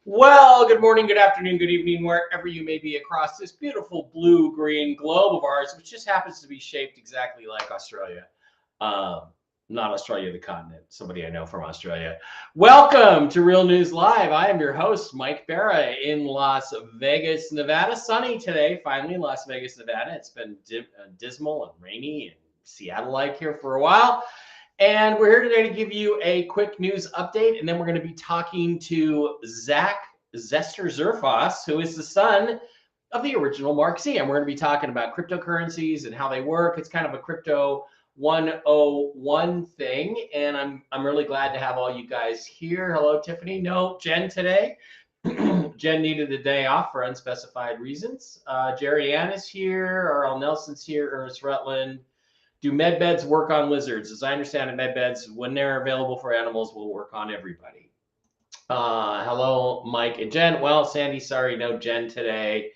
Well, good morning, good afternoon, good evening, wherever you may be across this beautiful blue-green globe of ours, which just happens to be shaped exactly like Australia. Not Australia, the continent, somebody I know from Australia. Welcome to Real News Live. I am your host, Mike Barra in Las Vegas, Nevada. Sunny today, finally in Las Vegas, Nevada. It's been dismal and rainy and Seattle-like here for a while. And we're here today to give you a quick news update, and then we're going to be talking to Zack Zerfoss, who is the son of the original Mark Z. And we're going to be talking about cryptocurrencies and how they work. It's kind of a crypto 101 thing, and I'm really glad to have all you guys here. Hello, Tiffany. No, Jen today. Jen needed a day off for unspecified reasons. Jerry Ann is here. R.L. Nelson's here. Ernest Rutland. Do med beds work on lizards? As I understand it, med beds, when they're available for animals, will work on everybody. Hello, Mike and Jen. Well, Sandy, sorry, no Jen today.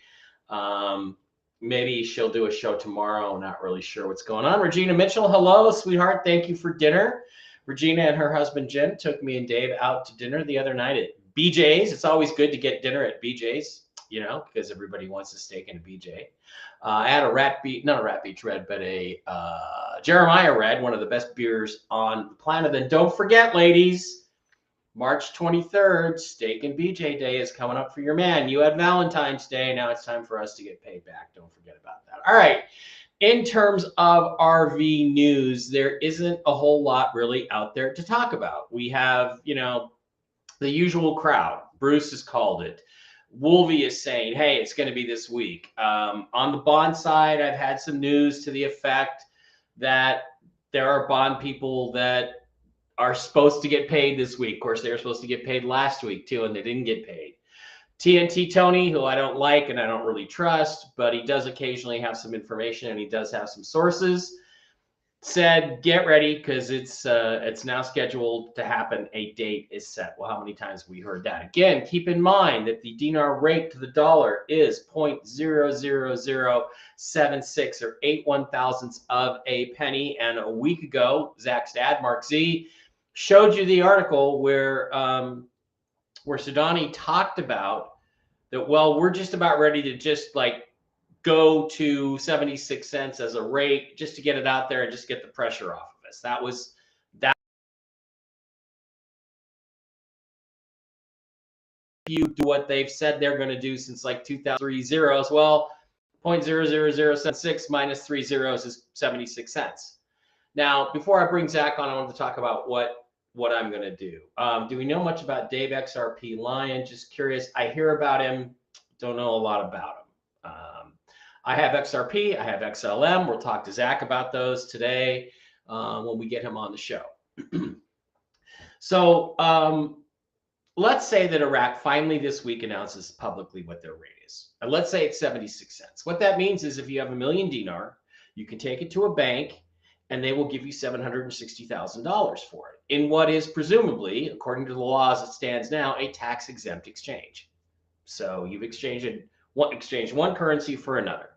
Maybe she'll do a show tomorrow. Not really sure what's going on. Regina Mitchell, hello, sweetheart. Thank you for dinner. Regina and her husband, Jen, took me and Dave out to dinner the other night at BJ's. It's always good to get dinner at BJ's, you know, because everybody wants a steak and a BJ. I had a not a Rat Beach Red, but a Jeremiah Red, one of the best beers on the planet. And don't forget, ladies, March 23rd, Steak and BJ Day is coming up for your man. You had Valentine's Day. Now it's time for us to get paid back. Don't forget about that. All right. In terms of RV news, there isn't a whole lot really out there to talk about. We have, you know, the usual crowd. Bruce has called it. Wolvie is saying, hey, it's going to be this week. On the bond side, I've had some news to the effect that there are bond people that are supposed to get paid this week. Of course, they were supposed to get paid last week too, and they didn't get paid. TNT Tony, who I don't like and I don't really trust, but he does occasionally have some information and he does have some sources, said, get ready because it's now scheduled to happen. A date is set. Well, how many times have we heard that? Again, keep in mind that the dinar rate to the dollar is 0.00076 or 8/1000ths of a penny. And a week ago, Zack's dad, Mark Z, showed you the article where Sudani talked about that, well, we're just about ready to just like go to 76 cents as a rate just to get it out there and just get the pressure off of us. That was that. You do what they've said they're going to do since like 2003 zeros. Well, 0.00076 minus 3 zeros is 76 cents. Now, before I bring Zack on, I want to talk about what I'm going to do. Do we know much about Dave XRP Lion? Just curious. I hear about him. Don't know a lot about him. I have XRP, I have XLM. We'll talk to Zack about those today when we get him on the show. So let's say that Iraq finally this week announces publicly what their rate is. And let's say it's 76 cents. What that means is if you have $1 million dinar, you can take it to a bank and they will give you $760,000 for it in what is presumably, according to the law as it stands now, a tax-exempt exchange. So you've exchanged one currency for another.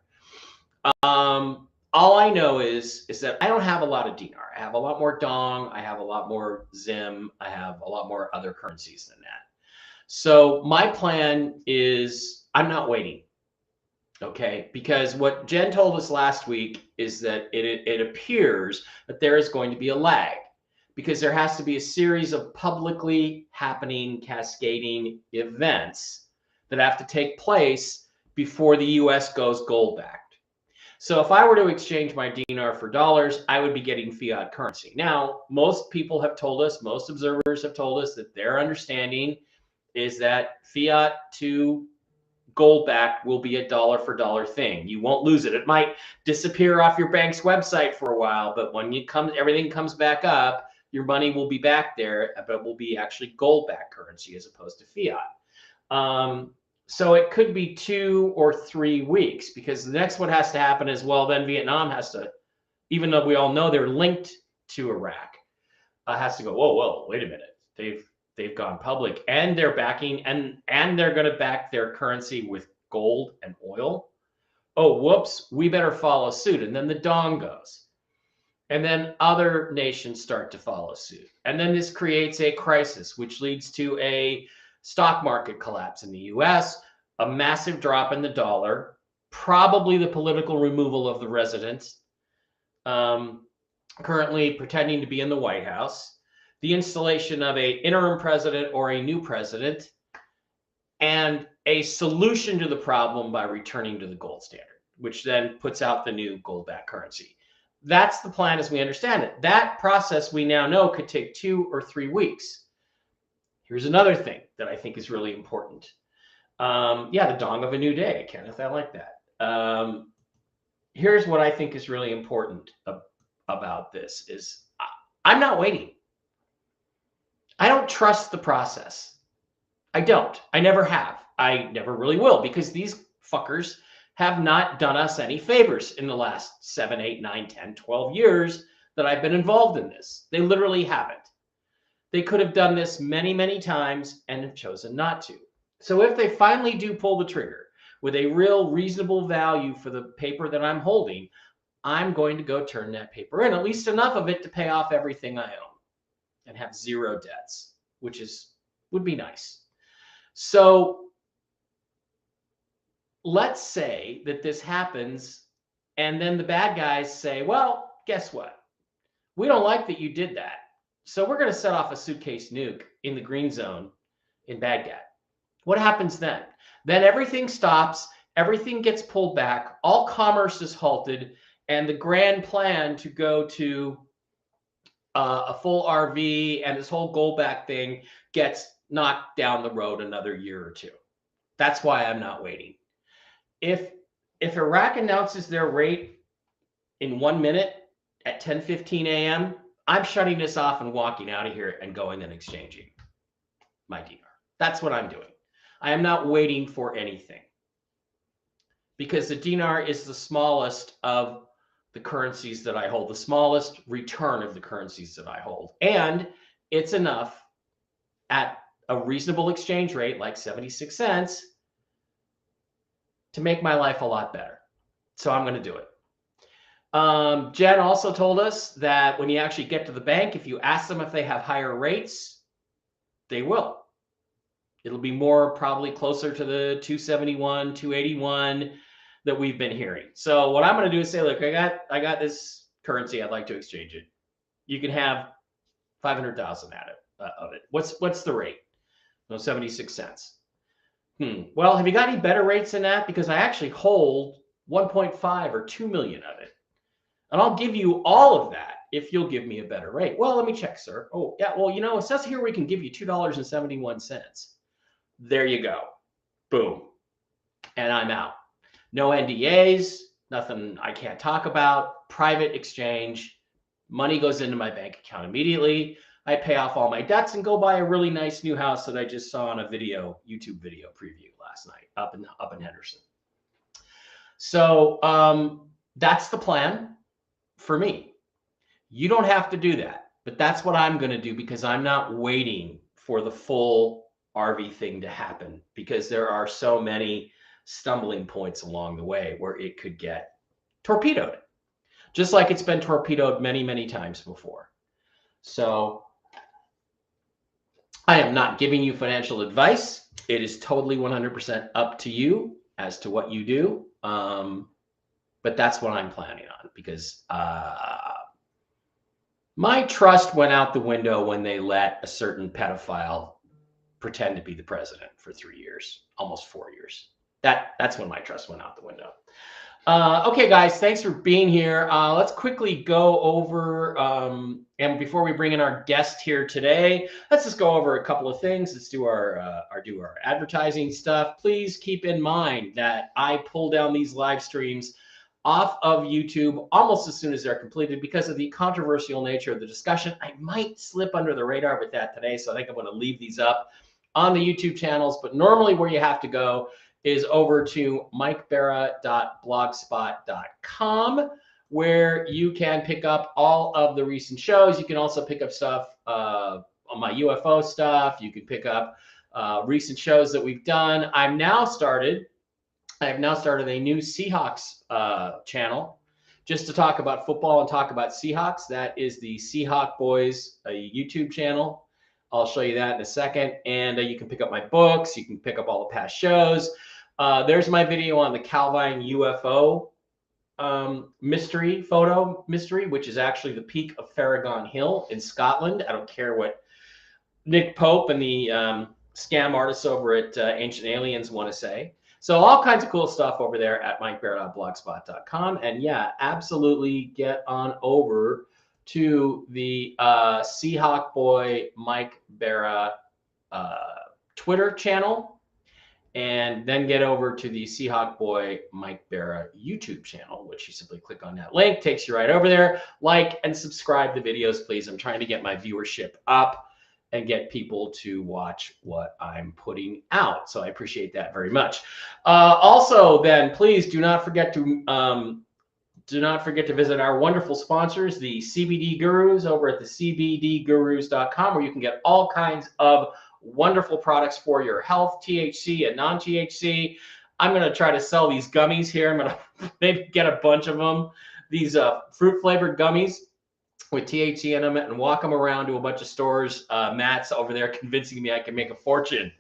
All I know is that I don't have a lot of dinar. I have a lot more dong. I have a lot more zim. I have a lot more other currencies than that. So my plan is I'm not waiting. Okay, because what Jen told us last week is that it appears that there is going to be a lag because there has to be a series of publicly happening cascading events that have to take place before the U.S. goes gold backed. So if I were to exchange my dinar for dollars, I would be getting fiat currency. Now, most people have told us, most observers have told us that their understanding is that fiat to gold back will be a dollar for dollar thing. You won't lose it. It might disappear off your bank's website for a while, but when everything comes back up, your money will be back there, but it will be actually gold-backed currency as opposed to fiat. So it could be 2 or 3 weeks, because the next one has to happen as well. Then Vietnam has to, even though we all know they're linked to Iraq, has to go, whoa, wait a minute. They've gone public, and they're backing, and they're going to back their currency with gold and oil. Oh, whoops, we better follow suit. And then the dong goes. And then other nations start to follow suit. And then this creates a crisis, which leads to a stock market collapse in the US, a massive drop in the dollar, probably the political removal of the resident, currently pretending to be in the White House, the installation of an interim president or a new president, and a solution to the problem by returning to the gold standard, which then puts out the new gold-backed currency. That's the plan as we understand it. That process, we now know, could take 2 or 3 weeks. Here's another thing that I think is really important. Yeah, the dawn of a new day, Kenneth. I like that. Here's what I think is really important about this is I'm not waiting. I don't trust the process. I don't. I never have. I never really will, because these fuckers have not done us any favors in the last 7, 8, 9, 10, 12 years that I've been involved in this. They literally haven't. They could have done this many, many times and have chosen not to. So if they finally do pull the trigger with a real reasonable value for the paper that I'm holding, I'm going to go turn that paper in, at least enough of it to pay off everything I own and have 0 debts, which would be nice. So let's say that this happens, and then the bad guys say, well, guess what? We don't like that you did that, so we're going to set off a suitcase nuke in the green zone in Baghdad. What happens then? Then everything stops, everything gets pulled back, all commerce is halted, and the grand plan to go to a full RV and this whole gold-back thing gets knocked down the road another year or 2. That's why I'm not waiting. If Iraq announces their rate in 1 minute at 10:15 a.m., I'm shutting this off and walking out of here and going and exchanging my dinar. That's what I'm doing. I am not waiting for anything, because the dinar is the smallest of the currencies that I hold, the smallest return of the currencies that I hold. And it's enough at a reasonable exchange rate, like 76 cents, to make my life a lot better. So I'm going to do it. Jen also told us that when you actually get to the bank, if you ask them if they have higher rates, they will. It'll be more, probably closer to the 271, 281 that we've been hearing. So what I'm going to do is say, look, I got this currency. I'd like to exchange it. You can have 500,000 of it. What's the rate? No, 76 cents. Well, have you got any better rates than that? Because I actually hold 1.5 or 2 million of it. And I'll give you all of that if you'll give me a better rate. Well, let me check, sir. Oh, yeah, well, it says here we can give you $2.71. There you go. Boom. And I'm out. No NDAs, nothing I can't talk about, private exchange. Money goes into my bank account immediately. I pay off all my debts and go buy a really nice new house that I just saw on a YouTube video preview last night up in Henderson. So that's the plan for me. You don't have to do that, but that's what I'm going to do, because I'm not waiting for the full RV thing to happen, because there are so many stumbling points along the way where it could get torpedoed, just like it's been torpedoed many, many times before. So I am not giving you financial advice. It is totally 100% up to you as to what you do. But that's what I'm planning on, because my trust went out the window when they let a certain pedophile pretend to be the president for 3 years, almost 4 years. That's when my trust went out the window. Okay, guys, thanks for being here. Let's quickly go over, and before we bring in our guest here today, let's just go over a couple of things. Let's do our advertising stuff. Please keep in mind that I pull down these live streams off of YouTube almost as soon as they're completed because of the controversial nature of the discussion. I might slip under the radar with that today, so I think I'm going to leave these up on the YouTube channels. But normally where you have to go is over to mikebera.blogspot.com, where you can pick up all of the recent shows. You can also pick up stuff on my UFO stuff. You can pick up recent shows that we've done. I have now started a new Seahawks channel just to talk about football and talk about Seahawks. That is the Seahawk Boys YouTube channel. I'll show you that in a second. And you can pick up my books. You can pick up all the past shows. There's my video on the Calvine UFO photo mystery, which is actually the peak of Farragon Hill in Scotland. I don't care what Nick Pope and the scam artists over at Ancient Aliens want to say. So all kinds of cool stuff over there at mikebera.blogspot.com. And yeah, absolutely get on over to the Seahawk Boy Mike Bera Twitter channel, and then get over to the Seahawk Boy Mike Bera YouTube channel, which you simply click on that link, takes you right over there. Like and subscribe to videos, please. I'm trying to get my viewership up and get people to watch what I'm putting out. So I appreciate that very much. Also, then please do not forget to visit our wonderful sponsors, the CBD Gurus, over at the cbdgurus.com, where you can get all kinds of wonderful products for your health, THC and non-THC. I'm going to try to sell these gummies here. I'm going to maybe get a bunch of them, these fruit flavored gummies with THC in them, and walk them around to a bunch of stores. Matt's over there convincing me I can make a fortune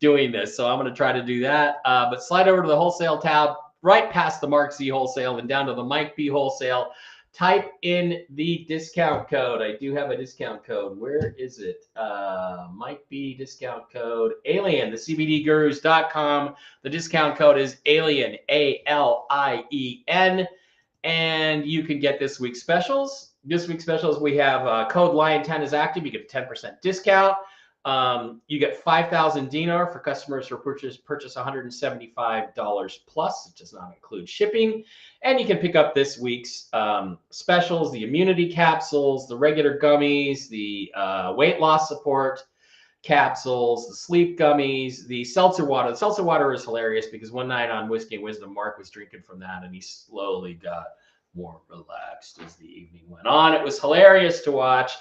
doing this. So I'm going to try to do that. But slide over to the wholesale tab, right past the Mark Z wholesale and down to the Mike B wholesale. Type in the discount code. I do have a discount code. Where is it? Mike B discount code ALIEN, the CBDgurus.com. The discount code is ALIEN, ALIEN. And you can get this week's specials. This week's specials, we have code LION10 is active. You get a 10% discount. You get 5,000 dinar for customers who purchase $175 plus. It does not include shipping. And you can pick up this week's specials, the immunity capsules, the regular gummies, the weight loss support capsules, the sleep gummies, the seltzer water. The seltzer water is hilarious because one night on Whiskey and Wisdom, Mark was drinking from that and he slowly got more relaxed as the evening went on. It was hilarious to watch.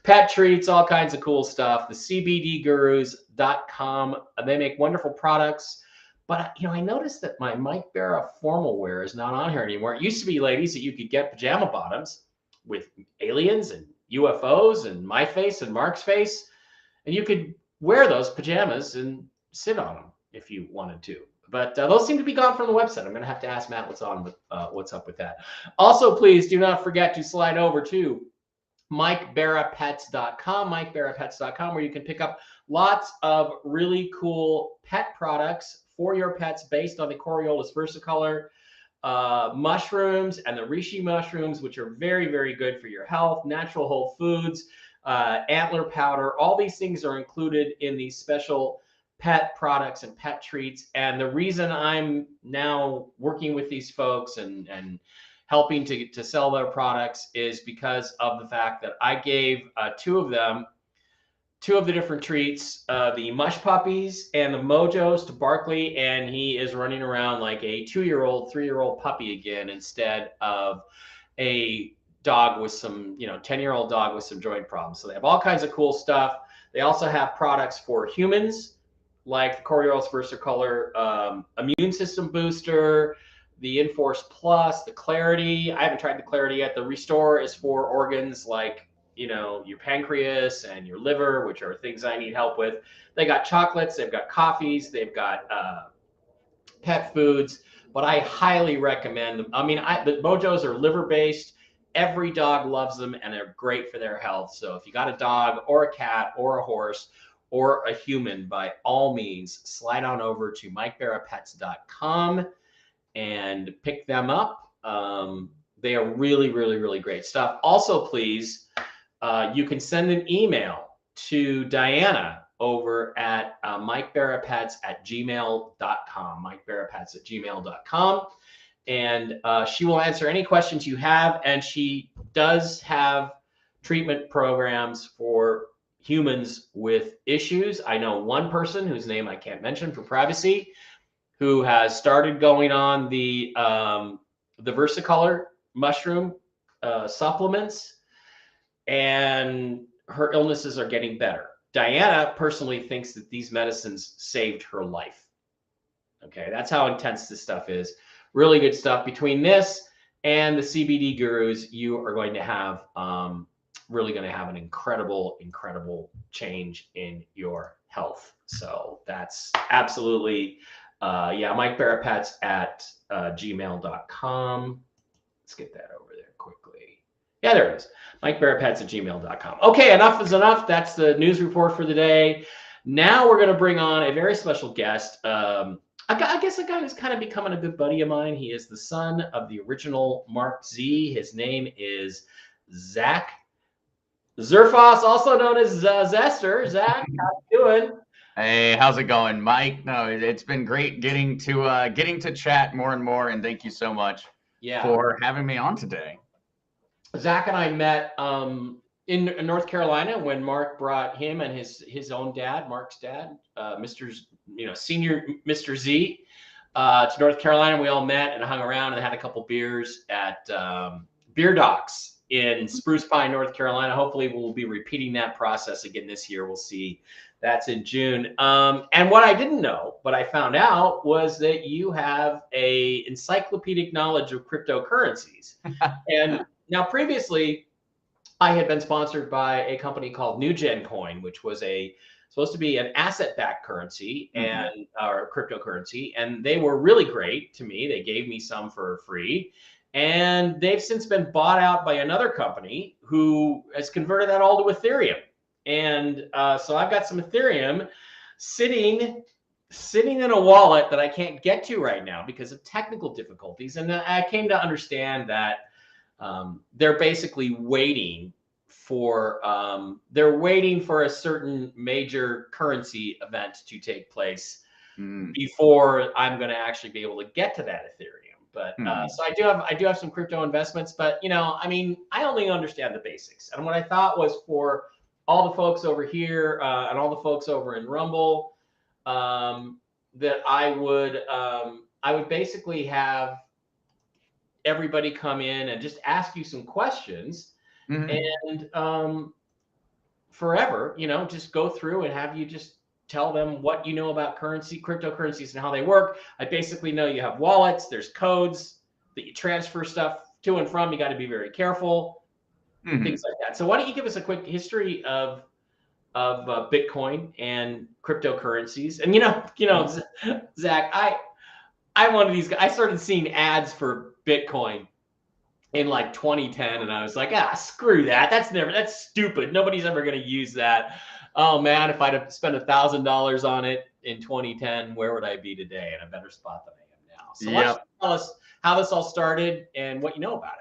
Pet treats, all kinds of cool stuff. The cbdgurus.com. They make wonderful products. But, I noticed that my Mike Bera formal wear is not on here anymore. It used to be, ladies, that you could get pajama bottoms with aliens and UFOs and my face and Mark's face. And you could wear those pajamas and sit on them if you wanted to. But those seem to be gone from the website. I'm going to have to ask Matt what's up with that. Also, please do not forget to slide over to MikeBeraPets.com, MikeBeraPets.com, where you can pick up lots of really cool pet products for your pets based on the Coriolis versicolor mushrooms and the reishi mushrooms, which are very, very good for your health. Natural whole foods, antler powder, all these things are included in these special pet products and pet treats. And the reason I'm now working with these folks and helping to sell their products is because of the fact that I gave two of the different treats, the mush puppies and the mojos, to Barkley, and he is running around like a 2-year-old, 3-year-old puppy again, instead of a dog with some, 10-year-old dog with some joint problems. So they have all kinds of cool stuff. They also have products for humans, like the Coriolis versicolor immune system booster, the Enforce Plus, the Clarity. I haven't tried the Clarity yet. The Restore is for organs like, your pancreas and your liver, which are things I need help with. They got chocolates, they've got coffees, they've got pet foods, but I highly recommend them. The Mojos are liver-based. Every dog loves them, and they're great for their health. So if you got a dog or a cat or a horse or a human, by all means, slide on over to MikeBeraPets.com and pick them up. They are really, really, really great stuff. Also, please, you can send an email to Diana over at MikeBeraPets@gmail.com, MikeBeraPets@gmail.com. and she will answer any questions you have. And she does have treatment programs for humans with issues. I know one person whose name I can't mention for privacy, who has started going on the versicolor mushroom supplements, and her illnesses are getting better. Diana personally thinks that these medicines saved her life. Okay, that's how intense this stuff is. Really good stuff. Between this and the CBD gurus, you are going to have really going to have an incredible, incredible change in your health. So that's absolutely, yeah, Mike Barapats at gmail.com. Let's get that over there quickly. Yeah, there it is. Mike Barapats at gmail.com. Okay, enough is enough. That's the news report for the day. Now we're going to bring on a very special guest. I guess a guy who's kind of becoming a good buddy of mine. He is the son of the original Mark Z. His name is Zack Zerfoss, also known as Zester. Zack, how you doing? Hey, how's it going, Mike? No, it's been great getting to chat more and more, and thank you so much for having me on today. Zack and I met in North Carolina when Mark brought him and his own dad, Mark's dad, senior Mr. Z, to North Carolina. We all met and hung around and had a couple beers at Beer Docks in Spruce Pine, North Carolina. Hopefully we'll be repeating that process again this year. We'll see. That's in June. And what I didn't know, but I found out, was that you have a encyclopedic knowledge of cryptocurrencies. And now previously, I had been sponsored by a company called NewGen Coin, which was supposed to be an asset-backed currency and or cryptocurrency, and they were really great to me. They gave me some for free, and they've since been bought out by another company who has converted that all to Ethereum. And so I've got some Ethereum sitting in a wallet that I can't get to right now because of technical difficulties. And I came to understand that they're basically waiting for a certain major currency event to take place before I'm going to actually be able to get to that Ethereum. But so I do have some crypto investments, but I only understand the basics. And what I thought was, for all the folks over here and all the folks over in Rumble, that I would basically have everybody come in and just ask you some questions, and forever, just go through and have you just tell them what you know about cryptocurrencies and how they work. I basically know you have wallets, there's codes that you transfer stuff to and from. You got to be very careful. Things like that. So why don't you give us a quick history of Bitcoin and cryptocurrencies? And Zack, I'm one of these guys. I started seeing ads for Bitcoin in like 2010, and I was like, screw that. That's stupid. Nobody's ever going to use that. Oh man, if I'd have spent $1,000 on it in 2010, where would I be today? In a better spot than I am now. So why don't you tell us how this all started and what you know about it?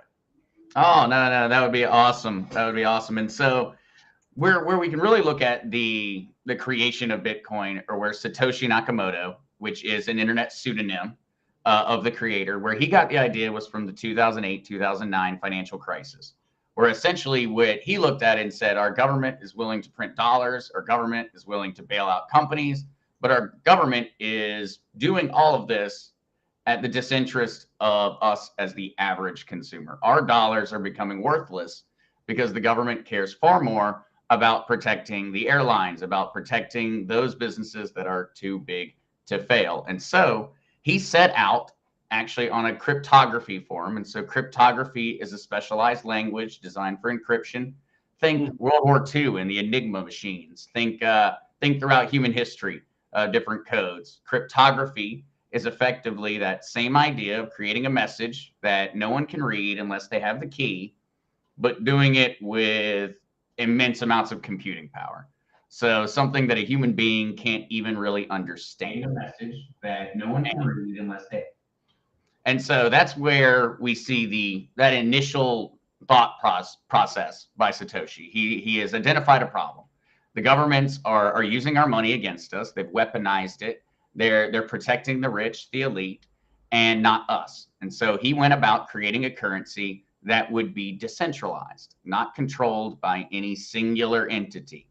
Oh, no, that would be awesome. That would be awesome. And so where we can really look at the creation of Bitcoin, or where Satoshi Nakamoto, which is an internet pseudonym of the creator, where he got the idea, was from the 2008-2009 financial crisis, where essentially what he looked at and said, our government is willing to print dollars, our government is willing to bail out companies, but our government is doing all of this at the disinterest of us as the average consumer. Our dollars are becoming worthless because the government cares far more about protecting the airlines, about protecting those businesses that are too big to fail. And so he set out actually on a cryptography form. And so cryptography is a specialized language designed for encryption. Think World War II and the Enigma machines. Think throughout human history, different codes. Cryptography is effectively that same idea of creating a message that no one can read unless they have the key, but doing it with immense amounts of computing power. So something that a human being can't even really understand. A message that no one can read unless they. And so that's where we see that initial thought process by Satoshi. He has identified a problem. The governments are using our money against us. They've weaponized it. They're protecting the rich, the elite, and not us. And so he went about creating a currency that would be decentralized, not controlled by any singular entity.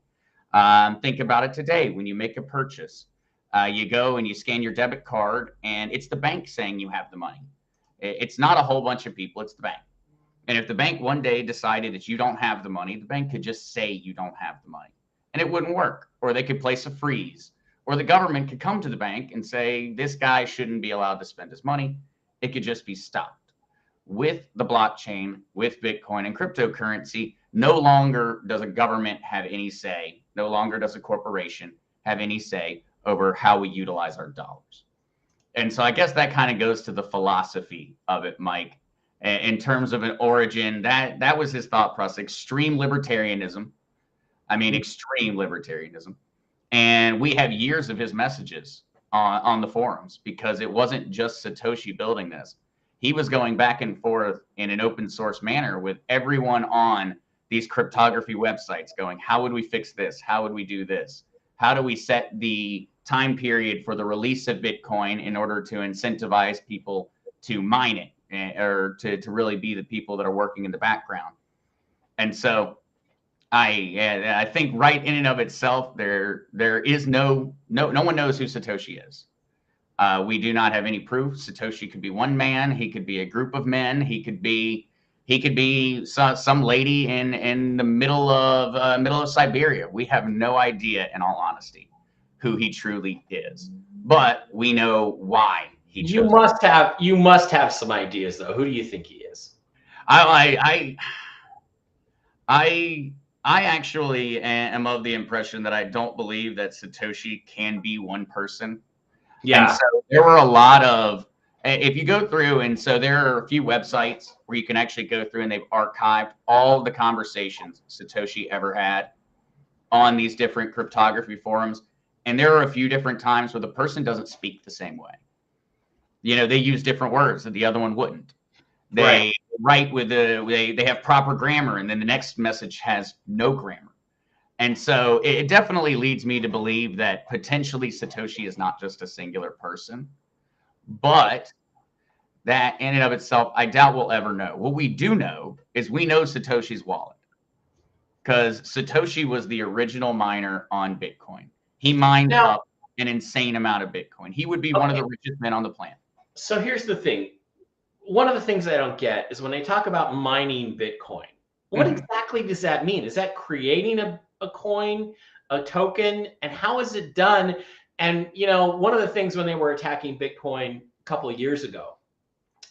Think about it today. When you make a purchase, you go and you scan your debit card, and it's the bank saying you have the money. It's not a whole bunch of people, it's the bank. And if the bank one day decided that you don't have the money, the bank could just say you don't have the money, and it wouldn't work. Or they could place a freeze, or the government could come to the bank and say, this guy shouldn't be allowed to spend his money. It could just be stopped. With the blockchain, with Bitcoin and cryptocurrency, no longer does a government have any say. No longer does a corporation have any say over how we utilize our dollars. And so I guess that kind of goes to the philosophy of it, Mike. In terms of an origin, that was his thought process. Extreme libertarianism. I mean, extreme libertarianism. And we have years of his messages on the forums, because it wasn't just Satoshi building this. He was going back and forth in an open source manner with everyone on these cryptography websites going, how would we fix this? How would we do this? How do we set the time period for the release of Bitcoin in order to incentivize people to mine it, or to really be the people that are working in the background? And so I think right in and of itself, there is no one knows who Satoshi is. We do not have any proof. Satoshi could be one man. He could be a group of men. He could be some lady in the middle of Siberia. We have no idea, in all honesty, who he truly is. But we know why he chose. You must have some ideas, though. Who do you think he is? I actually am of the impression that I don't believe that Satoshi can be one person. Yeah. And so there were a lot of, if you go through, and so there are a few websites where you can actually go through and they've archived all the conversations Satoshi ever had on these different cryptography forums. And there are a few different times where the person doesn't speak the same way. You know, they use different words that the other one wouldn't. They write with they have proper grammar, and then the next message has no grammar. And so it definitely leads me to believe that potentially Satoshi is not just a singular person, but that in and of itself, I doubt we'll ever know. What we do know is we know Satoshi's wallet, because Satoshi was the original miner on Bitcoin. He mined up an insane amount of Bitcoin. He would be one of the richest men on the planet. So here's the thing. One of the things I don't get is when they talk about mining Bitcoin, what exactly does that mean? Is that creating a coin, a token, and how is it done? And, you know, one of the things when they were attacking Bitcoin a couple of years ago,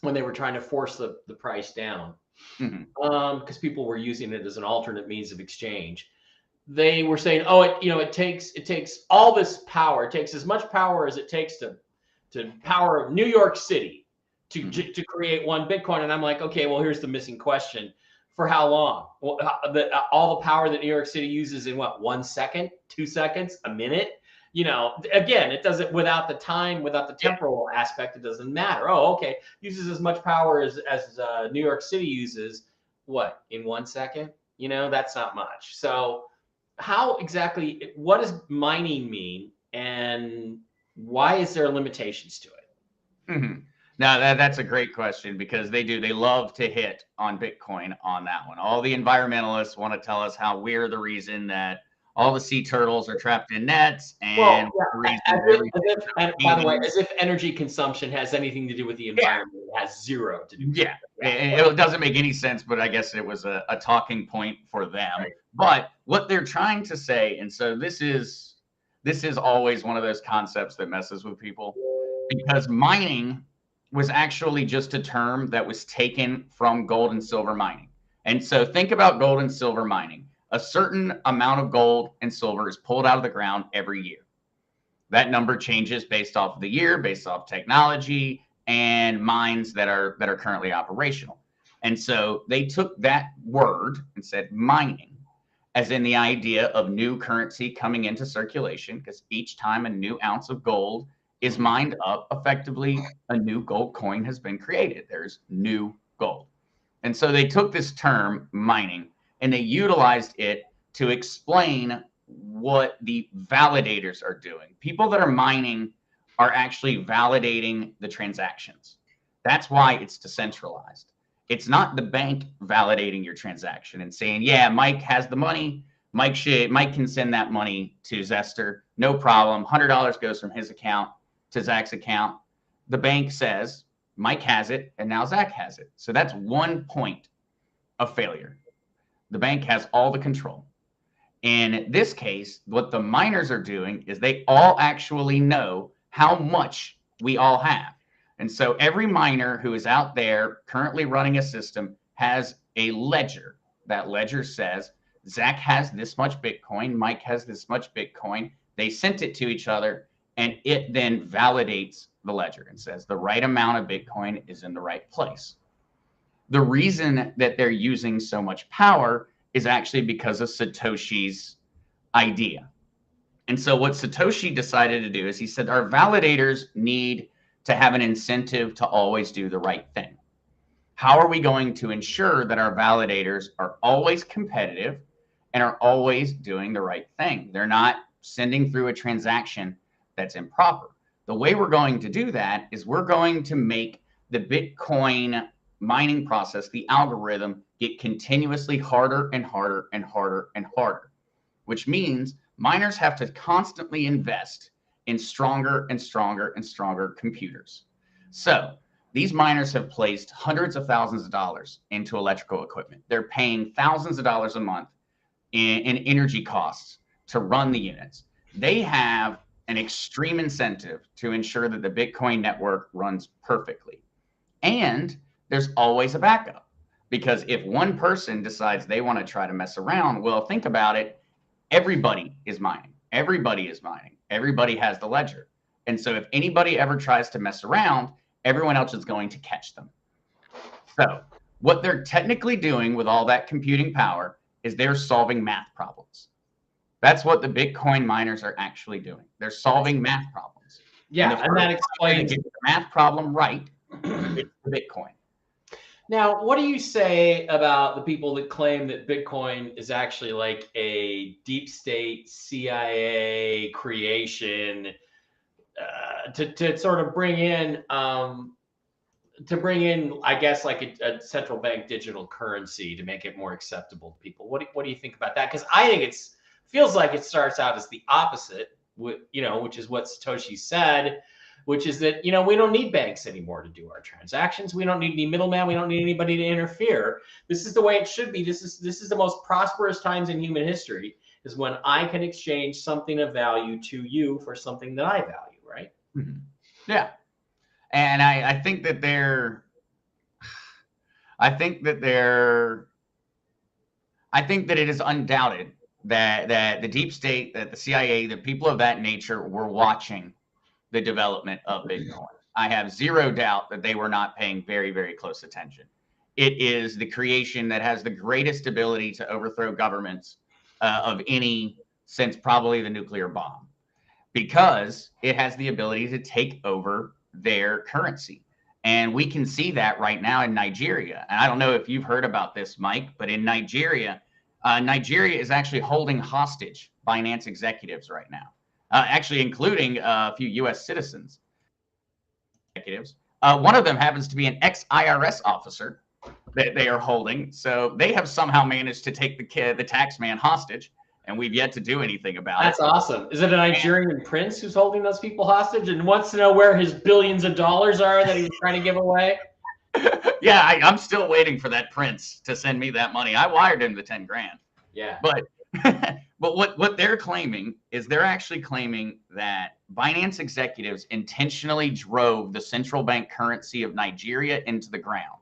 when they were trying to force the price down, because people were using it as an alternate means of exchange, they were saying, oh, it takes all this power. It takes as much power as it takes to power New York City to create one Bitcoin. And I'm like, okay, well, here's the missing question. For how long? Well, all the power that New York City uses in what, 1 second, 2 seconds, a minute? You know, again, it doesn't, without the time, without the temporal aspect, it doesn't matter. Oh, okay, uses as much power as New York City uses, what, in 1 second? You know, that's not much. So how exactly, what does mining mean, and why is there limitations to it? Now, that's a great question, because they love to hit on Bitcoin on that one. All the environmentalists want to tell us how we're the reason that all the sea turtles are trapped in nets, and by the way, as if energy consumption has anything to do with the environment. It has zero to do with it. It doesn't make any sense, but I guess it was a talking point for them. Right. But what they're trying to say, and so this is always one of those concepts that messes with people, because mining was actually just a term that was taken from gold and silver mining. And so think about gold and silver mining. A certain amount of gold and silver is pulled out of the ground every year. That number changes based off of the year, based off technology and mines that are currently operational. And so they took that word and said mining, as in the idea of new currency coming into circulation, because each time a new ounce of gold is mined up, effectively a new gold coin has been created. There's new gold. And so they took this term mining and they utilized it to explain what the validators are doing. People that are mining are actually validating the transactions. That's why it's decentralized. It's not the bank validating your transaction and saying, yeah, Mike has the money. Mike can send that money to Zester. No problem. $100 goes from his account to Zach's account. The bank says Mike has it and now Zach has it. So that's one point of failure. The bank has all the control. In this case, what the miners are doing is they all actually know how much we all have. And so every miner who is out there currently running a system has a ledger. That ledger says, Zach has this much Bitcoin, Mike has this much Bitcoin. They sent it to each other, and it then validates the ledger and says the right amount of Bitcoin is in the right place. The reason that they're using so much power is actually because of Satoshi's idea. And so what Satoshi decided to do is he said, our validators need to have an incentive to always do the right thing. How are we going to ensure that our validators are always competitive and are always doing the right thing? They're not sending through a transaction that's improper. The way we're going to do that is we're going to make the Bitcoin mining process, the algorithm, get continuously harder and harder and harder and harder, which means miners have to constantly invest in stronger and stronger and stronger computers. So these miners have placed hundreds of thousands of dollars into electrical equipment. They're paying thousands of dollars a month in energy costs to run the units. They have an extreme incentive to ensure that the Bitcoin network runs perfectly. And there's always a backup, because if one person decides they want to try to mess around, well, think about it. Everybody is mining. Everybody is mining. Everybody has the ledger. And so if anybody ever tries to mess around, everyone else is going to catch them. So what they're technically doing with all that computing power is they're solving math problems. That's what the Bitcoin miners are actually doing. They're solving math problems. Yeah, and that explains the math problem right. It's the Bitcoin. Now, what do you say about the people that claim that Bitcoin is actually like a deep state CIA creation to sort of bring in, I guess, like a central bank digital currency to make it more acceptable to people? What do you think about that? Because I think feels like it starts out as the opposite, which is what Satoshi said, which is that, we don't need banks anymore to do our transactions. We don't need any middleman. We don't need anybody to interfere. This is the way it should be. This is the most prosperous times in human history, is when I can exchange something of value to you for something that I value, right? Mm-hmm. Yeah. And I think that it is undoubted that the deep state, that the CIA, the people of that nature were watching the development of Bitcoin. I have zero doubt that they were not paying very, very close attention. It is the creation that has the greatest ability to overthrow governments of any since probably the nuclear bomb, because it has the ability to take over their currency. And we can see that right now in Nigeria. And I don't know if you've heard about this, Mike, but in Nigeria, Nigeria is actually holding hostage Binance executives right now. Actually including a few U.S. citizens. Executives. One of them happens to be an ex-IRS officer that they are holding. So they have somehow managed to take the tax man hostage, and we've yet to do anything about That's awesome. Is it a Nigerian prince who's holding those people hostage and wants to know where his billions of dollars are that he was trying to give away? Yeah, I'm still waiting for that prince to send me that money. I wired him the 10 grand. Yeah. But what they're claiming is they're actually claiming that Binance executives intentionally drove the central bank currency of Nigeria into the ground.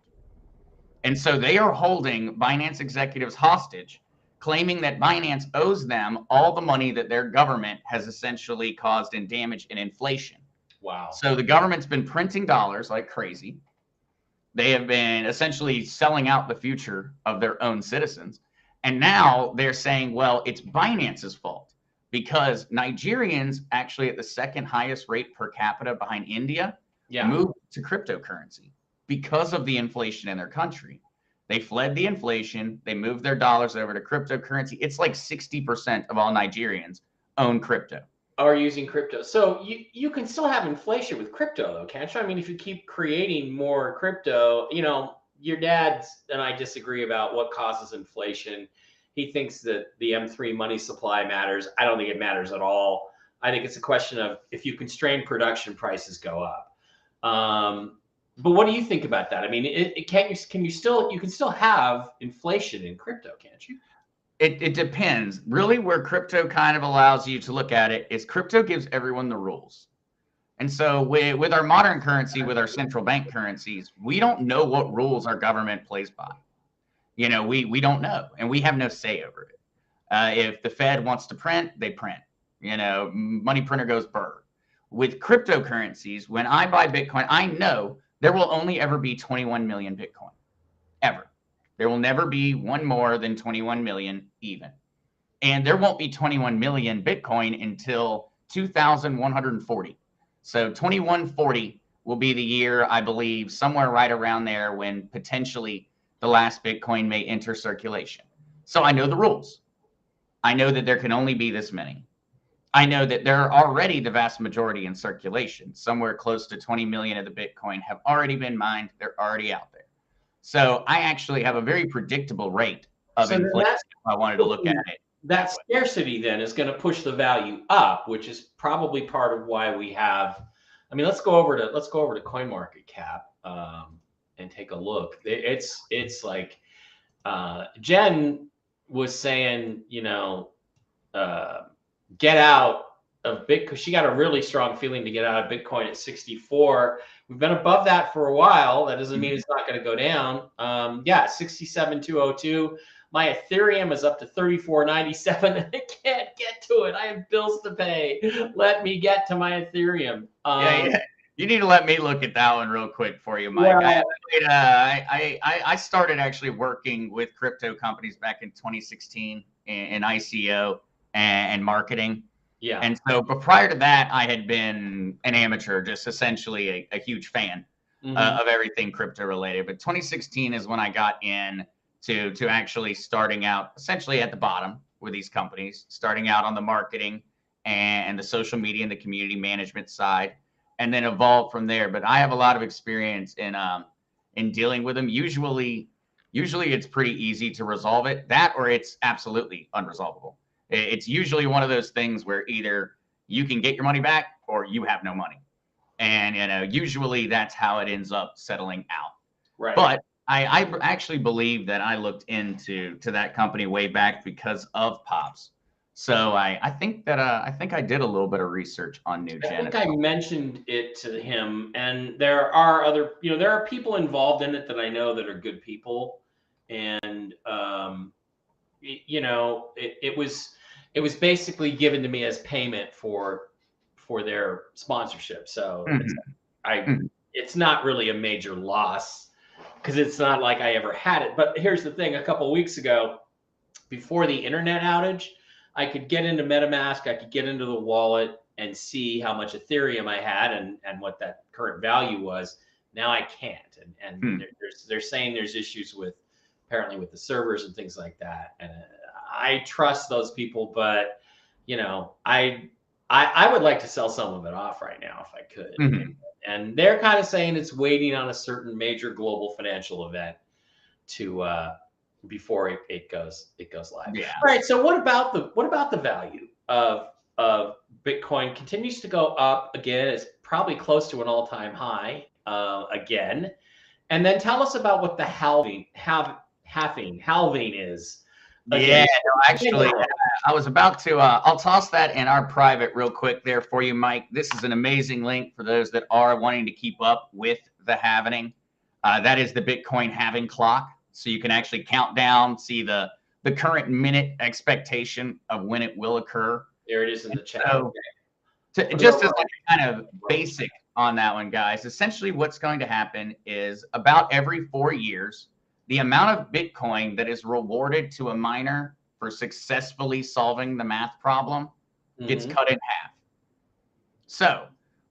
And so they are holding Binance executives hostage, claiming that Binance owes them all the money that their government has essentially caused in damage and inflation. Wow. So the government's been printing dollars like crazy. They have been essentially selling out the future of their own citizens. And now they're saying, well, it's Binance's fault, because Nigerians actually at the second highest rate per capita behind India moved to cryptocurrency because of the inflation in their country. They fled the inflation. They moved their dollars over to cryptocurrency. It's like 60% of all Nigerians own crypto. are using crypto. So you can still have inflation with crypto though, can't you? I mean, if you keep creating more crypto, your dad and I disagree about what causes inflation. He thinks that the M3 money supply matters. I don't think it matters at all. I think it's a question of if you constrain production, prices go up. But what do you think about that? I mean, you can still have inflation in crypto, can't you? It depends. Really, where crypto kind of allows you to look at it is crypto gives everyone the rules. And so with our modern currency, with our central bank currencies, we don't know what rules our government plays by. We don't know, and we have no say over it. If the Fed wants to print, they print. Money printer goes burr. With cryptocurrencies, when I buy Bitcoin, I know there will only ever be 21 million Bitcoin, ever. There will never be one more than 21 million even. And there won't be 21 million Bitcoin until 2140. So 2140 will be the year, I believe, somewhere right around there when potentially the last Bitcoin may enter circulation. So I know the rules. I know that there can only be this many. I know that there are already the vast majority in circulation. Somewhere close to 20 million of the Bitcoin have already been mined. They're already out there. So I actually have a very predictable rate of inflation if I wanted to look at it. That scarcity then is going to push the value up, which is probably part of why we have. I mean, let's go over to CoinMarketCap and take a look. It's like Jen was saying, get out of Bitcoin because she got a really strong feeling to get out of Bitcoin at 64. We've been above that for a while. That doesn't mean it's not going to go down. 67,202. My Ethereum is up to 34.97 and I can't get to it. I have bills to pay. Let me get to my Ethereum. Yeah. You need to let me look at that one real quick for you, Mike. I started actually working with crypto companies back in 2016 in ICO and marketing. Yeah. And so, but prior to that, I had been an amateur, just essentially a huge fan of everything crypto related. But 2016 is when I got in to actually starting out essentially at the bottom with these companies, starting out on the marketing and the social media and the community management side, and then evolved from there. But I have a lot of experience in dealing with them. Usually it's pretty easy to resolve it, that or it's absolutely unresolvable. It's usually one of those things where either you can get your money back or you have no money. And, usually that's how it ends up settling out. Right. But I actually believe that I looked into that company way back because of Pops. So I think I did a little bit of research on New Gen. I think I mentioned it to him, and there are other, there are people involved in it that I know that are good people, and it was basically given to me as payment for their sponsorship. So it's not really a major loss because it's not like I ever had it. But here's the thing: a couple of weeks ago, before the internet outage, I could get into MetaMask, I could get into the wallet and see how much Ethereum I had and what that current value was. Now I can't, and they're saying there's issues apparently with the servers and things like that. And I trust those people, but I would like to sell some of it off right now if I could. And they're kind of saying it's waiting on a certain major global financial event to before it goes live. Yeah. All right. So what about the value of Bitcoin? Continues to go up again. It's probably close to an all-time high again. And then tell us about what the halving is. Yeah, no, actually, I was about to, I'll toss that in our private real quick there for you, Mike. This is an amazing link for those that are wanting to keep up with the halving. That is the Bitcoin halving clock. So you can actually count down, see the current minute expectation of when it will occur. There it is in the chat. So, just as like kind of basic on that one, guys, essentially what's going to happen is about every 4 years, the amount of Bitcoin that is rewarded to a miner for successfully solving the math problem gets cut in half. So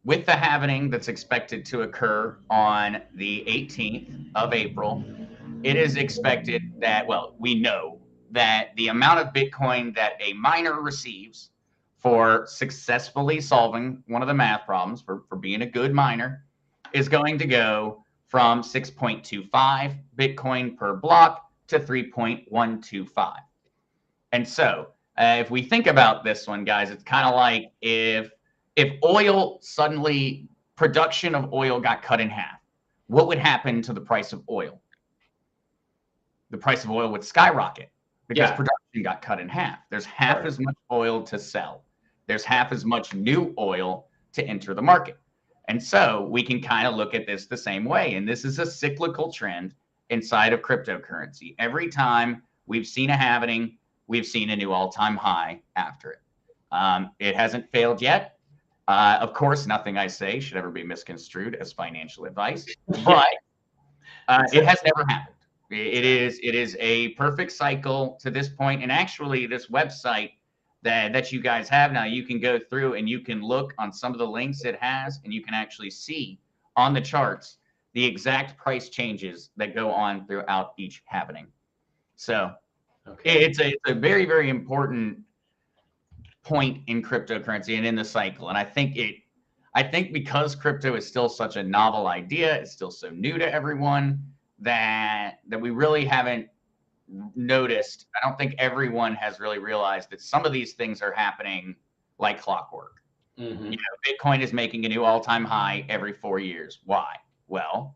with the halving that's expected to occur on the 18th of April, it is expected that, well, we know that the amount of Bitcoin that a miner receives for successfully solving one of the math problems for being a good miner is going to go from 6.25 Bitcoin per block to 3.125. And so if we think about this one, guys, it's kind of like if oil suddenly, production of oil got cut in half, what would happen to the price of oil? The price of oil would skyrocket because production got cut in half. There's half as much oil to sell. There's half as much new oil to enter the market. And so we can kind of look at this the same way. And this is a cyclical trend inside of cryptocurrency. Every time we've seen a halving, we've seen a new all-time high after it. It hasn't failed yet. Of course, nothing I say should ever be misconstrued as financial advice, but it has never happened. It is a perfect cycle to this point. And actually, this website that you guys have now, you can go through and you can look on some of the links it has, and you can actually see on the charts the exact price changes that go on throughout each happening. So it's a very, very important point in cryptocurrency and in the cycle. And I think because crypto is still such a novel idea, it's still so new to everyone, that we really haven't noticed. I don't think everyone has really realized that some of these things are happening like clockwork. Mm-hmm. Bitcoin is making a new all-time high every 4 years. Why? Well,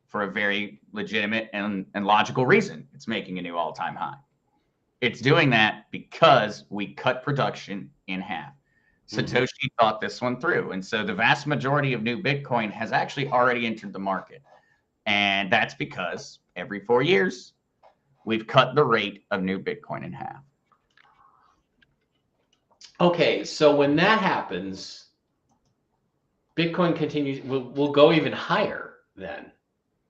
for a very legitimate and logical reason. It's making a new all-time high. It's doing that because we cut production in half. Satoshi thought this one through. And so the vast majority of new Bitcoin has actually already entered the market. And that's because every 4 years, we've cut the rate of new Bitcoin in half. Okay, so when that happens, Bitcoin continues, will go even higher then,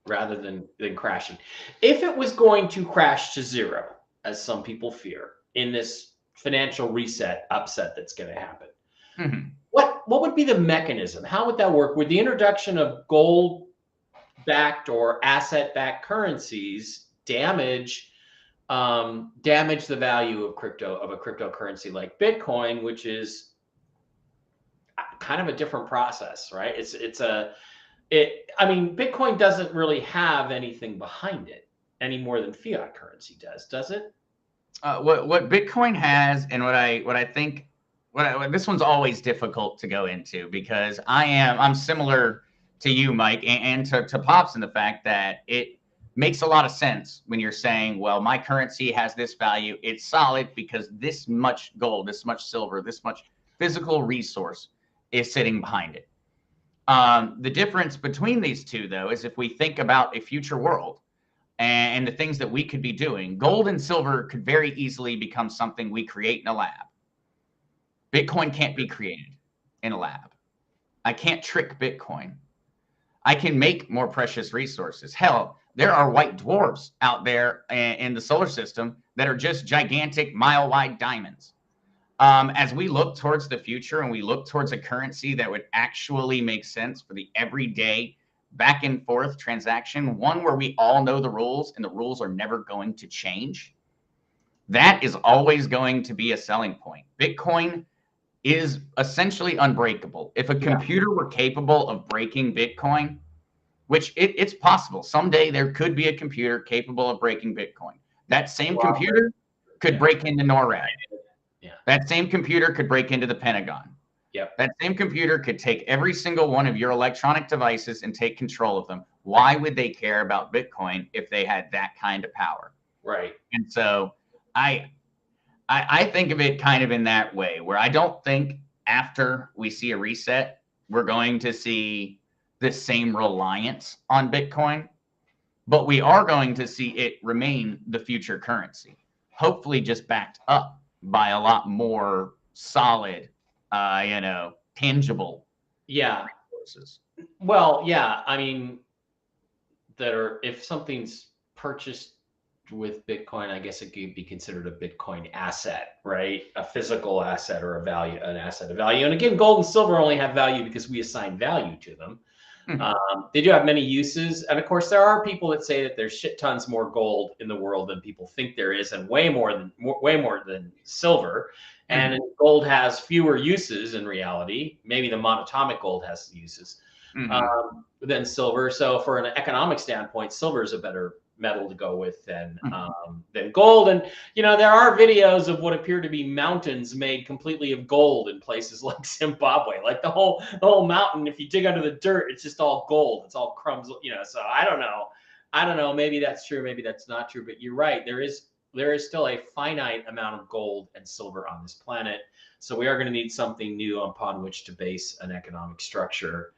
rather than crashing. If it was going to crash to zero, as some people fear, in this financial reset upset that's going to happen, what would be the mechanism? How would that work? Would the introduction of gold-backed or asset-backed currencies damage the value of a cryptocurrency like Bitcoin, which is kind of a different process, right? I mean, Bitcoin doesn't really have anything behind it any more than fiat currency does it? What Bitcoin has, and what I think, this one's always difficult to go into, because I'm similar to you, Mike, and to Pops, in the fact that it makes a lot of sense when you're saying, well, my currency has this value. It's solid because this much gold, this much silver, this much physical resource is sitting behind it. The difference between these two, though, is if we think about a future world and the things that we could be doing, gold and silver could very easily become something we create in a lab. Bitcoin can't be created in a lab. I can't trick Bitcoin. I can make more precious resources. Hell, there are white dwarfs out there in the solar system that are just gigantic mile-wide diamonds. As we look towards the future and we look towards a currency that would actually make sense for the everyday back and forth transaction, one where we all know the rules and the rules are never going to change, that is always going to be a selling point. Bitcoin is essentially unbreakable. If a computer were capable of breaking Bitcoin, which it's possible, someday there could be a computer capable of breaking Bitcoin. That same computer could break into NORAD. That same computer could break into the Pentagon. That same computer could take every single one of your electronic devices and take control of them. Why would they care about Bitcoin if they had that kind of power? Right. And so I think of it kind of in that way, where I don't think after we see a reset, we're going to see the same reliance on Bitcoin, but we are going to see it remain the future currency, hopefully just backed up by a lot more solid, tangible resources. Well, yeah, I mean, if something's purchased with Bitcoin, I guess it could be considered a Bitcoin asset, right? A physical asset or an asset of value. And again, gold and silver only have value because we assign value to them. They do have many uses. And of course, there are people that say that there's shit tons more gold in the world than people think there is, and way more than silver. And gold has fewer uses in reality. Maybe the monatomic gold has uses than silver. So for an economic standpoint, silver is a better metal to go with than gold. And there are videos of what appear to be mountains made completely of gold in places like Zimbabwe. Like the whole mountain, if you dig under the dirt, it's just all gold. It's all crumbs. So I don't know. Maybe that's true. Maybe that's not true. But you're right. There is still a finite amount of gold and silver on this planet. So we are going to need something new upon which to base an economic structure,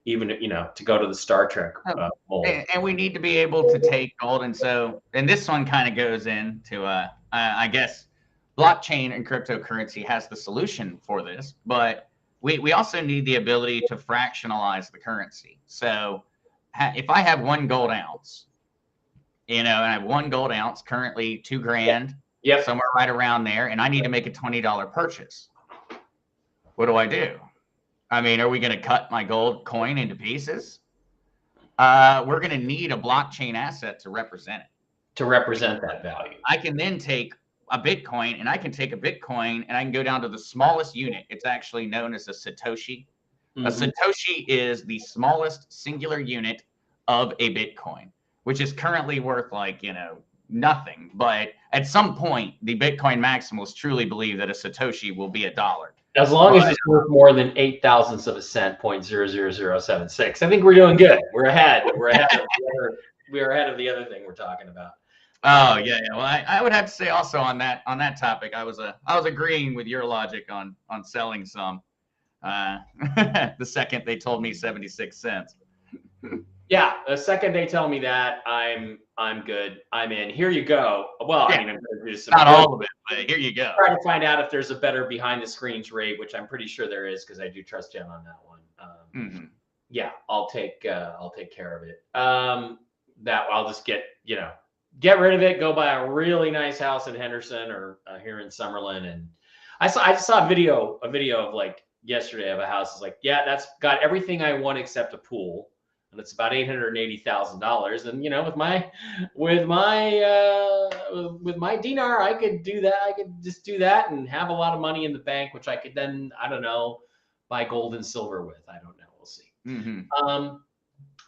even, to go to the Star Trek mold. And we need to be able to take gold. And this one kind of goes into, I guess, blockchain and cryptocurrency has the solution for this, but we also need the ability to fractionalize the currency. So if I have 1 gold ounce, and I have 1 gold ounce, currently $2,000, somewhere right around there, and I need to make a $20 purchase. What do? I mean, are we going to cut my gold coin into pieces? We're going to need a blockchain asset to represent it. To represent that value. I can then take a Bitcoin, and I can go down to the smallest unit. It's actually known as a Satoshi. A Satoshi is the smallest singular unit of a Bitcoin, which is currently worth nothing. But at some point, the Bitcoin maximalists truly believe that a Satoshi will be $1. As long as it's worth more than 0.008 of a cent, 0.00076. I think we're doing good. We're ahead. We're ahead of the other thing we're talking about. Oh yeah. Well, I would have to say also on that topic, I was agreeing with your logic on selling some. The second they told me 76 cents. Yeah, the second they tell me that, I'm good. I'm in. Here you go. Well, yeah. I mean, I'm going to do some not all of it, but here you go. Try to find out if there's a better behind the screens rate, which I'm pretty sure there is because I do trust Jen on that one. Yeah, I'll take care of it. That I'll just get rid of it. Go buy a really nice house in Henderson or here in Summerlin, and I just saw a video of like yesterday of a house. It's like, yeah, that's got everything I want except a pool. And it's about $880,000. And with my dinar, I could do that. I could just do that and have a lot of money in the bank, which I could then, I don't know, buy gold and silver with. I don't know. We'll see.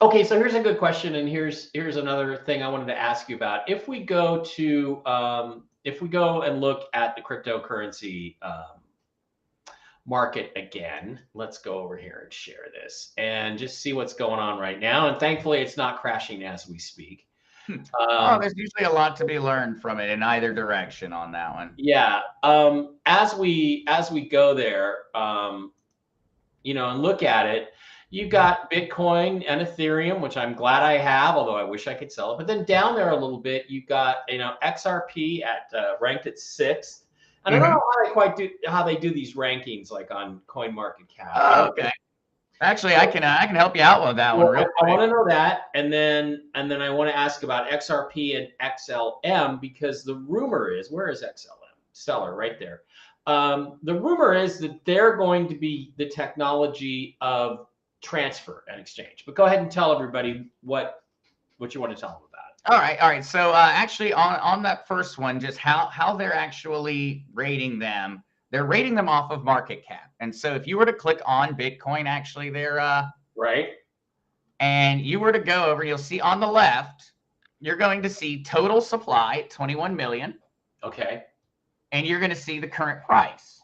Okay, so here's a good question, and here's another thing I wanted to ask you about. If we go and look at the cryptocurrency market again, let's go over here and share this and just see what's going on right now. And thankfully, it's not crashing as we speak. There's usually a lot to be learned from it in either direction on that one. Yeah. As we go there, and look at it, you've got Bitcoin and Ethereum, which I'm glad I have, although I wish I could sell it. But then down there a little bit, you've got XRP at ranked at 6th. I don't know how they do these rankings, like on CoinMarketCap. Oh, okay. Actually, I can help you out with that one. Real quick. I want to know that, and then I want to ask about XRP and XLM, because the rumor is, where is XLM? Stellar, right there. The rumor is that they're going to be the technology of transfer and exchange. But go ahead and tell everybody what you want to tell them about it. All right. So actually, on that first one, just how they're actually rating them. They're rating them off of market cap. And so if you were to click on Bitcoin, actually, they're right. And you were to go over, you'll see on the left, you're going to see total supply, 21 million. Okay. And you're going to see the current price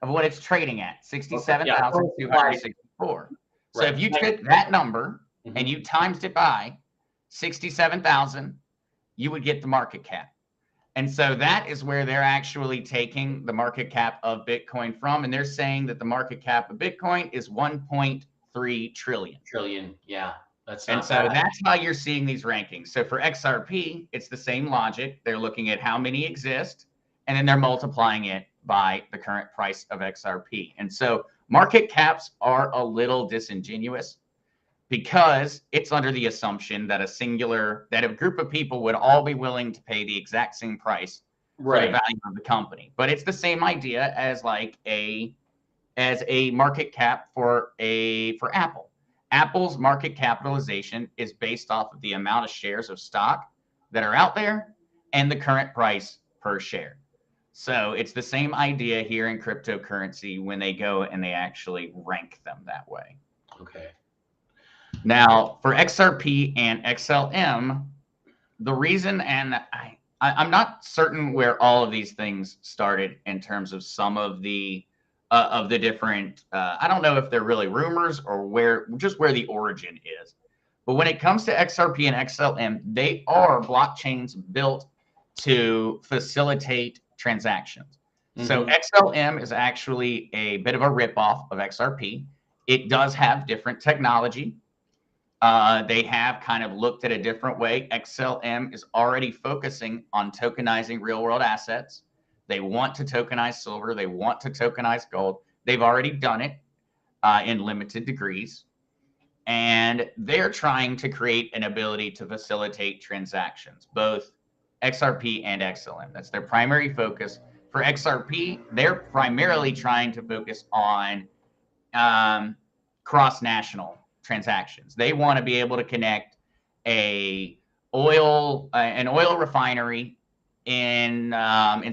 of what it's trading at, 67,264. So if you took that number and you times it by 67,000, you would get the market cap. And so that is where they're actually taking the market cap of Bitcoin from. And they're saying that the market cap of Bitcoin is 1.3 trillion. Yeah. That's how you're seeing these rankings. So for XRP, it's the same logic. They're looking at how many exist, and then they're multiplying it by the current price of XRP. And so market caps are a little disingenuous, because it's under the assumption that a group of people would all be willing to pay the exact same price for the value of the company. But it's the same idea as a market cap for Apple. Apple's market capitalization is based off of the amount of shares of stock that are out there and the current price per share. So it's the same idea here in cryptocurrency when they go and they actually rank them that way. Okay. Now, for XRP and XLM, the reason, and I'm not certain where all of these things started in terms of some of the different. I don't know if they're really rumors or where the origin is. But when it comes to XRP and XLM, they are blockchains built to facilitate transactions. So XLM is actually a bit of a ripoff of XRP. It does have different technology. They have kind of looked at a different way. XLM is already focusing on tokenizing real world assets. They want to tokenize silver. They want to tokenize gold. They've already done it in limited degrees. And they're trying to create an ability to facilitate transactions, both XRP and XLM. That's their primary focus. For XRP, they're primarily trying to focus on cross-national transactions. They want to be able to connect an oil refinery in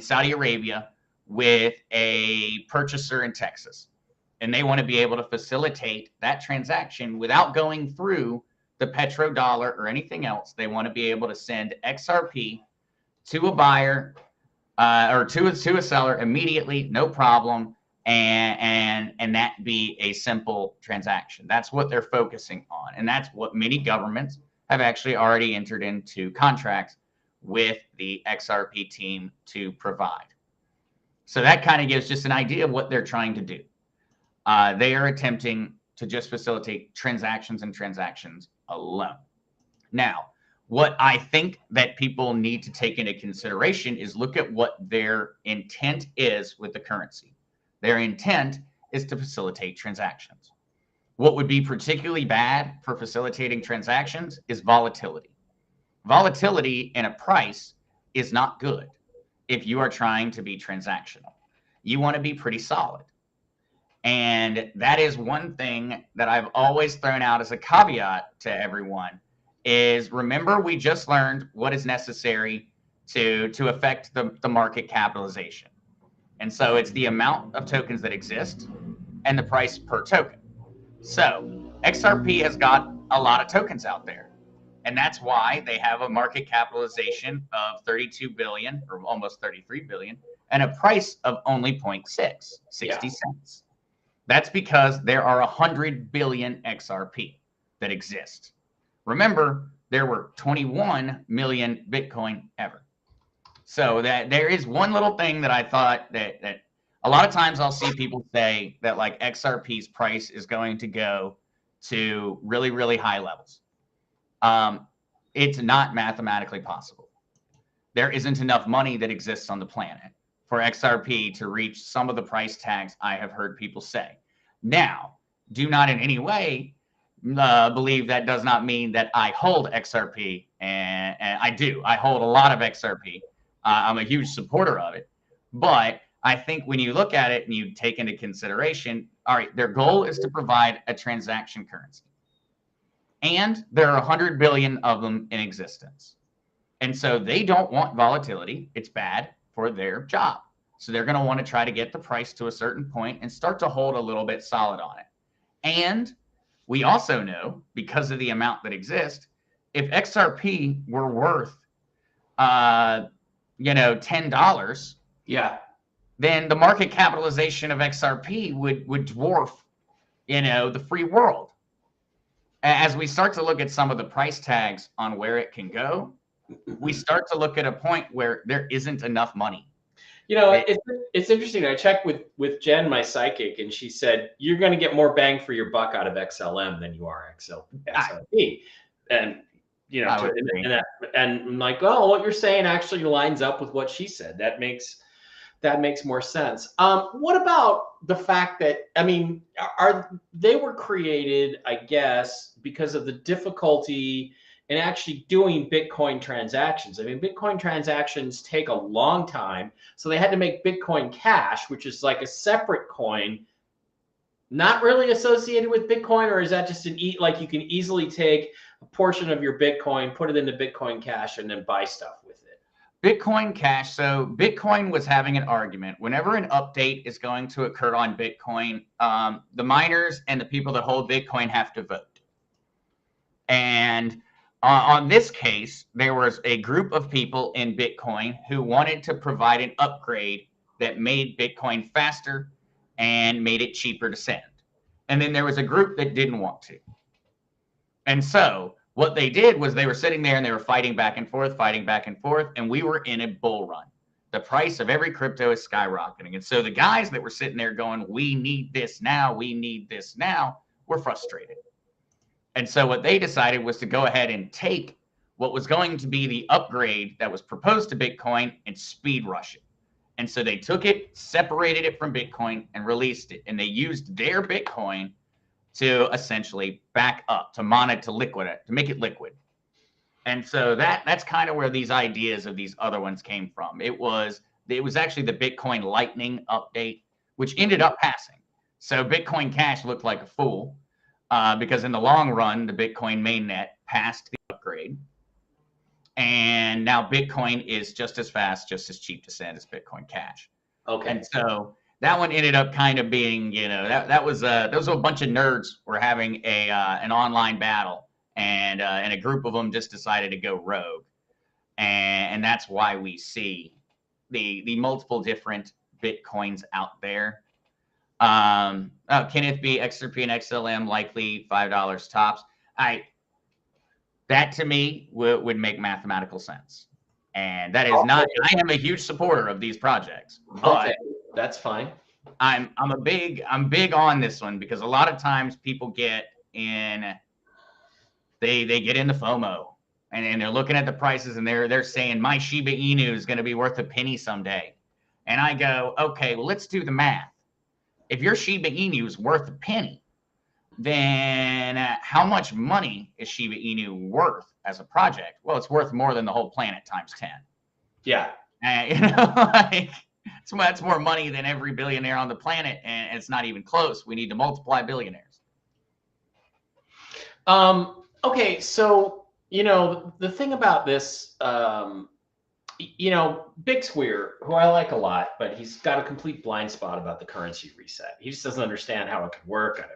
Saudi Arabia with a purchaser in Texas. And they want to be able to facilitate that transaction without going through the petrodollar or anything else. They want to be able to send XRP to a buyer or to a seller immediately, no problem, and that be a simple transaction. That's what they're focusing on, and that's what many governments have actually already entered into contracts with the XRP team to provide. So that kind of gives just an idea of what they're trying to do. They are attempting to just facilitate transactions and transactions alone. Now, what I think that people need to take into consideration is look at what their intent is with the currency. Their intent is to facilitate transactions. What would be particularly bad for facilitating transactions is volatility. Volatility in a price is not good if you are trying to be transactional. You want to be pretty solid. And that is one thing that I've always thrown out as a caveat to everyone is remember we just learned what is necessary to affect the market capitalization. And so it's the amount of tokens that exist and the price per token. So XRP has got a lot of tokens out there. And that's why they have a market capitalization of 32 billion or almost 33 billion and a price of only 60 cents. That's because there are 100 billion XRP that exist. Remember, there were 21 million Bitcoin ever. So that there is one little thing that I thought that a lot of times I'll see people say that like XRP's price is going to go to really, really high levels. It's not mathematically possible. There isn't enough money that exists on the planet for XRP to reach some of the price tags I have heard people say. Now, do not in any way believe that does not mean that I hold XRP, and I do. I hold a lot of XRP. I'm a huge supporter of it. But I think when you look at it and you take into consideration, all right, their goal is to provide a transaction currency. And there are 100 billion of them in existence. And so they don't want volatility. It's bad for their job. So they're going to want to try to get the price to a certain point and start to hold a little bit solid on it. And we also know, because of the amount that exists, if XRP were worth, $10, then the market capitalization of XRP would dwarf, the free world. As we start to look at some of the price tags on where it can go, we start to look at a point where there isn't enough money. It's interesting. I checked with Jen, my psychic, and she said you're going to get more bang for your buck out of XLM than you are XRP. And and I'm like, well, what you're saying actually lines up with what she said. That makes more sense. What about the fact that they were created, I guess, because of the difficulty in actually doing Bitcoin transactions. Bitcoin transactions take a long time. So they had to make Bitcoin Cash, which is like a separate coin, not really associated with Bitcoin, or is that just like you can easily take a portion of your Bitcoin, put it into Bitcoin Cash, and then buy stuff with it? Bitcoin Cash. So Bitcoin was having an argument. Whenever an update is going to occur on Bitcoin, the miners and the people that hold Bitcoin have to vote. And on this case, there was a group of people in Bitcoin who wanted to provide an upgrade that made Bitcoin faster and made it cheaper to send. And then there was a group that didn't want to. And so what they did was they were sitting there and they were fighting back and forth, and we were in a bull run. The price of every crypto is skyrocketing. And so the guys that were sitting there going, we need this now, were frustrated. And so what they decided was to go ahead and take what was going to be the upgrade that was proposed to Bitcoin and speed rush it. And so they took it, separated it from Bitcoin, and released it. And they used their Bitcoin to essentially back up, to liquid it, to make it liquid. And so that's kind of where these ideas of these other ones came from. It was actually the Bitcoin Lightning update, which ended up passing. So Bitcoin Cash looked like a fool because in the long run, the Bitcoin mainnet passed the upgrade. And now Bitcoin is just as fast, just as cheap to send as Bitcoin Cash. Okay. And so that one ended up kind of being, that was a bunch of nerds were having an online battle, and a group of them just decided to go rogue, and that's why we see the multiple different Bitcoins out there. Kenneth B, XRP and XLM likely $5 tops. That to me would make mathematical sense, and that is not. I am a huge supporter of these projects. But okay, that's fine. I'm big on this one because a lot of times people get in. They get in the FOMO and they're looking at the prices and they're saying my Shiba Inu is going to be worth a penny someday, and I go, okay, well let's do the math. If your Shiba Inu is worth a penny, then how much money is Shiba Inu worth as a project? Well, it's worth more than the whole planet times 10. Yeah. That's more money than every billionaire on the planet, and it's not even close. We need to multiply billionaires. Okay, so, the thing about this, Big Square, who I like a lot, but he's got a complete blind spot about the currency reset. He just doesn't understand how it could work.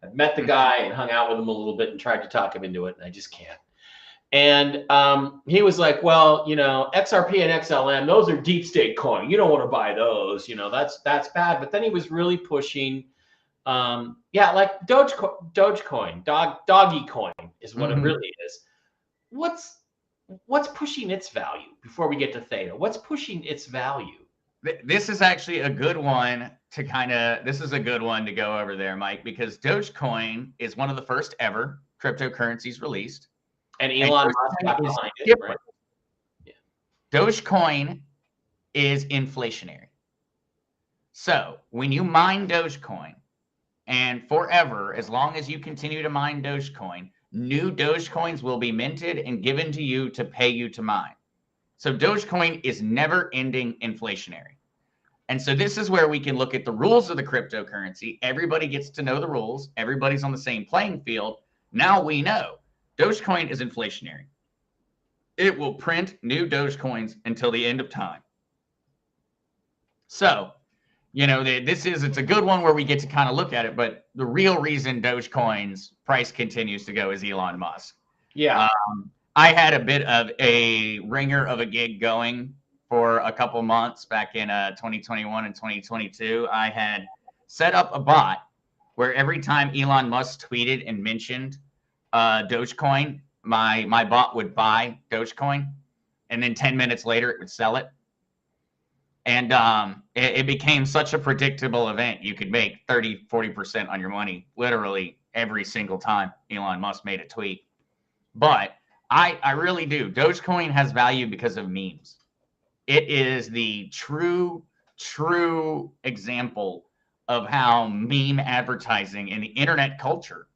I've met the guy and hung out with him a little bit and tried to talk him into it, and I just can't. And he was like, well, XRP and XLM, those are deep state coin. You don't want to buy those. That's bad. But then he was really pushing, like Dogecoin, doggy coin is what it really is. What's pushing its value before we get to Theta? What's pushing its value? This is actually a good one to go over there, Mike, because Dogecoin is one of the first ever cryptocurrencies released. And Elon Musk got behind it, right? Yeah. Dogecoin is inflationary. So when you mine Dogecoin, and forever, as long as you continue to mine Dogecoin, new Dogecoins will be minted and given to you to pay you to mine. So Dogecoin is never ending inflationary. And so this is where we can look at the rules of the cryptocurrency. Everybody gets to know the rules. Everybody's on the same playing field. Now we know Dogecoin is inflationary. It will print new Dogecoins until the end of time. So, it's a good one where we get to kind of look at it, but the real reason Dogecoin's price continues to go is Elon Musk. Yeah. I had a bit of a ringer of a gig going for a couple months back in 2021 and 2022. I had set up a bot where every time Elon Musk tweeted and mentioned Dogecoin, my bot would buy Dogecoin, and then 10 minutes later it would sell it. And it became such a predictable event. You could make 30-40% on your money literally every single time Elon Musk made a tweet. But I really do. Dogecoin has value because of memes. It is the true example of how meme advertising and the internet culture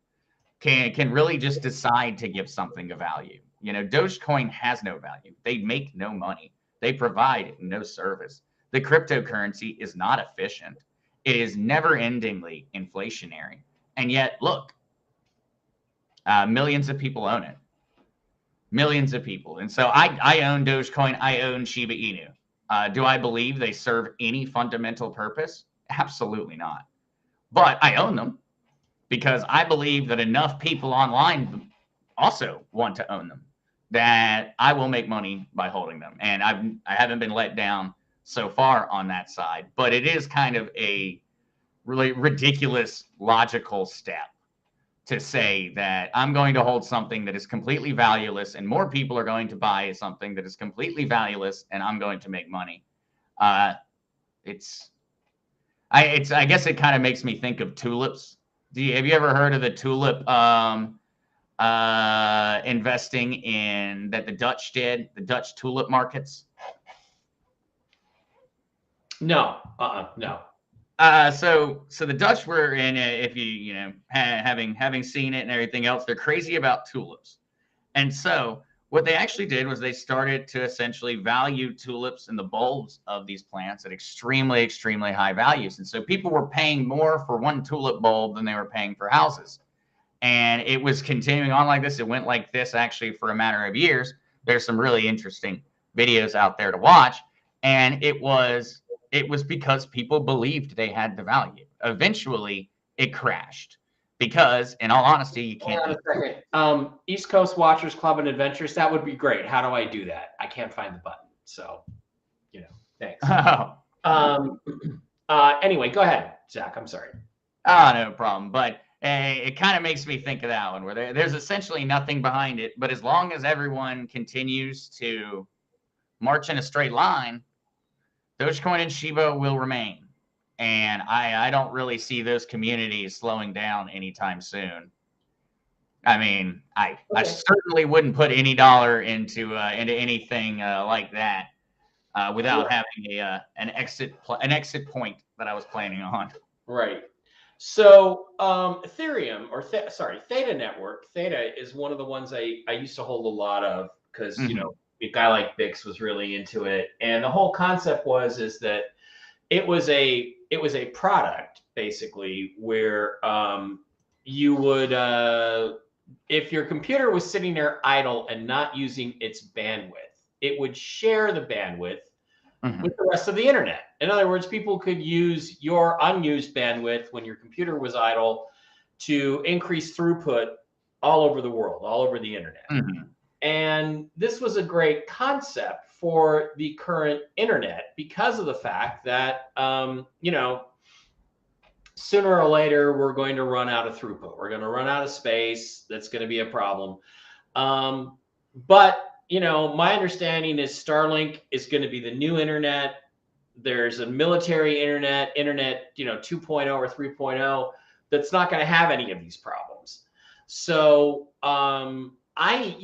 can really just decide to give something a value. Dogecoin has no value. They make no money. They provide no service. The cryptocurrency is not efficient. It is never-endingly inflationary. And yet, look, millions of people own it. millions of people. And so I own Dogecoin. I own Shiba Inu. Do I believe they serve any fundamental purpose? Absolutely not. But I own them because I believe that enough people online also want to own them, that I will make money by holding them. And I haven't been let down so far on that side. But it is kind of a really ridiculous logical step to say that I'm going to hold something that is completely valueless and more people are going to buy something that is completely valueless and I'm going to make money. I guess it kind of makes me think of tulips. Have you ever heard of the tulip investing in that the Dutch did, the Dutch tulip markets? No, no. So the Dutch were in, if you know, having seen it and everything else, they're crazy about tulips. And so what they actually did was they started to essentially value tulips and the bulbs of these plants at extremely, extremely high values. And so people were paying more for one tulip bulb than they were paying for houses. And it was continuing on like this. It went like this actually for a matter of years. There's some really interesting videos out there to watch. And it was because people believed they had the value. Eventually, it crashed because, in all honesty, you can't. Hold on a second. East Coast Watchers Club and Adventures. That would be great. How do I do that? I can't find the button. So, you know, thanks. Anyway, go ahead, Zach. I'm sorry. No problem. But it kind of makes me think of that one where there's essentially nothing behind it. But as long as everyone continues to march in a straight line, Dogecoin and Shiba will remain. And I don't really see those communities slowing down anytime soon. I mean, I certainly wouldn't put any dollar into anything like that without having an exit point that I was planning on. Right. So Ethereum or Theta Network. Theta is one of the ones I used to hold a lot of because you know, a guy like Bix was really into it, and the whole concept is that it was a product basically where you would if your computer was sitting there idle and not using its bandwidth, it would share the bandwidth with the rest of the internet. In other words, people could use your unused bandwidth when your computer was idle to increase throughput all over the world, all over the internet. And this was a great concept for the current internet because of the fact that, you know, sooner or later, we're going to run out of throughput. We're going to run out of space. That's going to be a problem. But, you know, my understanding is Starlink is going to be the new internet. There's a military internet, you know, 2.0 or 3.0 that's not going to have any of these problems. So, I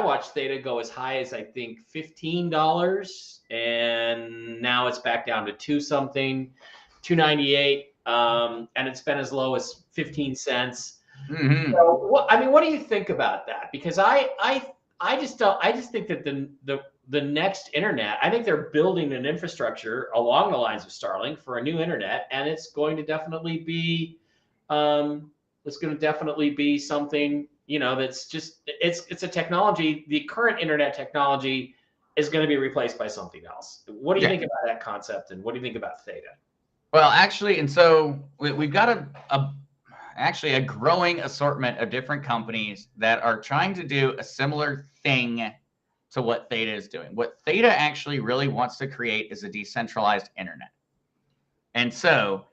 watched Theta go as high as I think $15, and now it's back down to $2.98, and it's been as low as 15 cents. So, what do you think about that? Because I just think that the next internet, I think they're building an infrastructure along the lines of Starlink for a new internet, and it's going to definitely be something, you know, that's just it's a technology. The current internet technology is going to be replaced by something else. What do you think about that concept, and what do you think about Theta? Well, actually, and so we've got actually a growing assortment of different companies that are trying to do a similar thing to what Theta is doing. What Theta actually really wants to create is a decentralized internet. And so,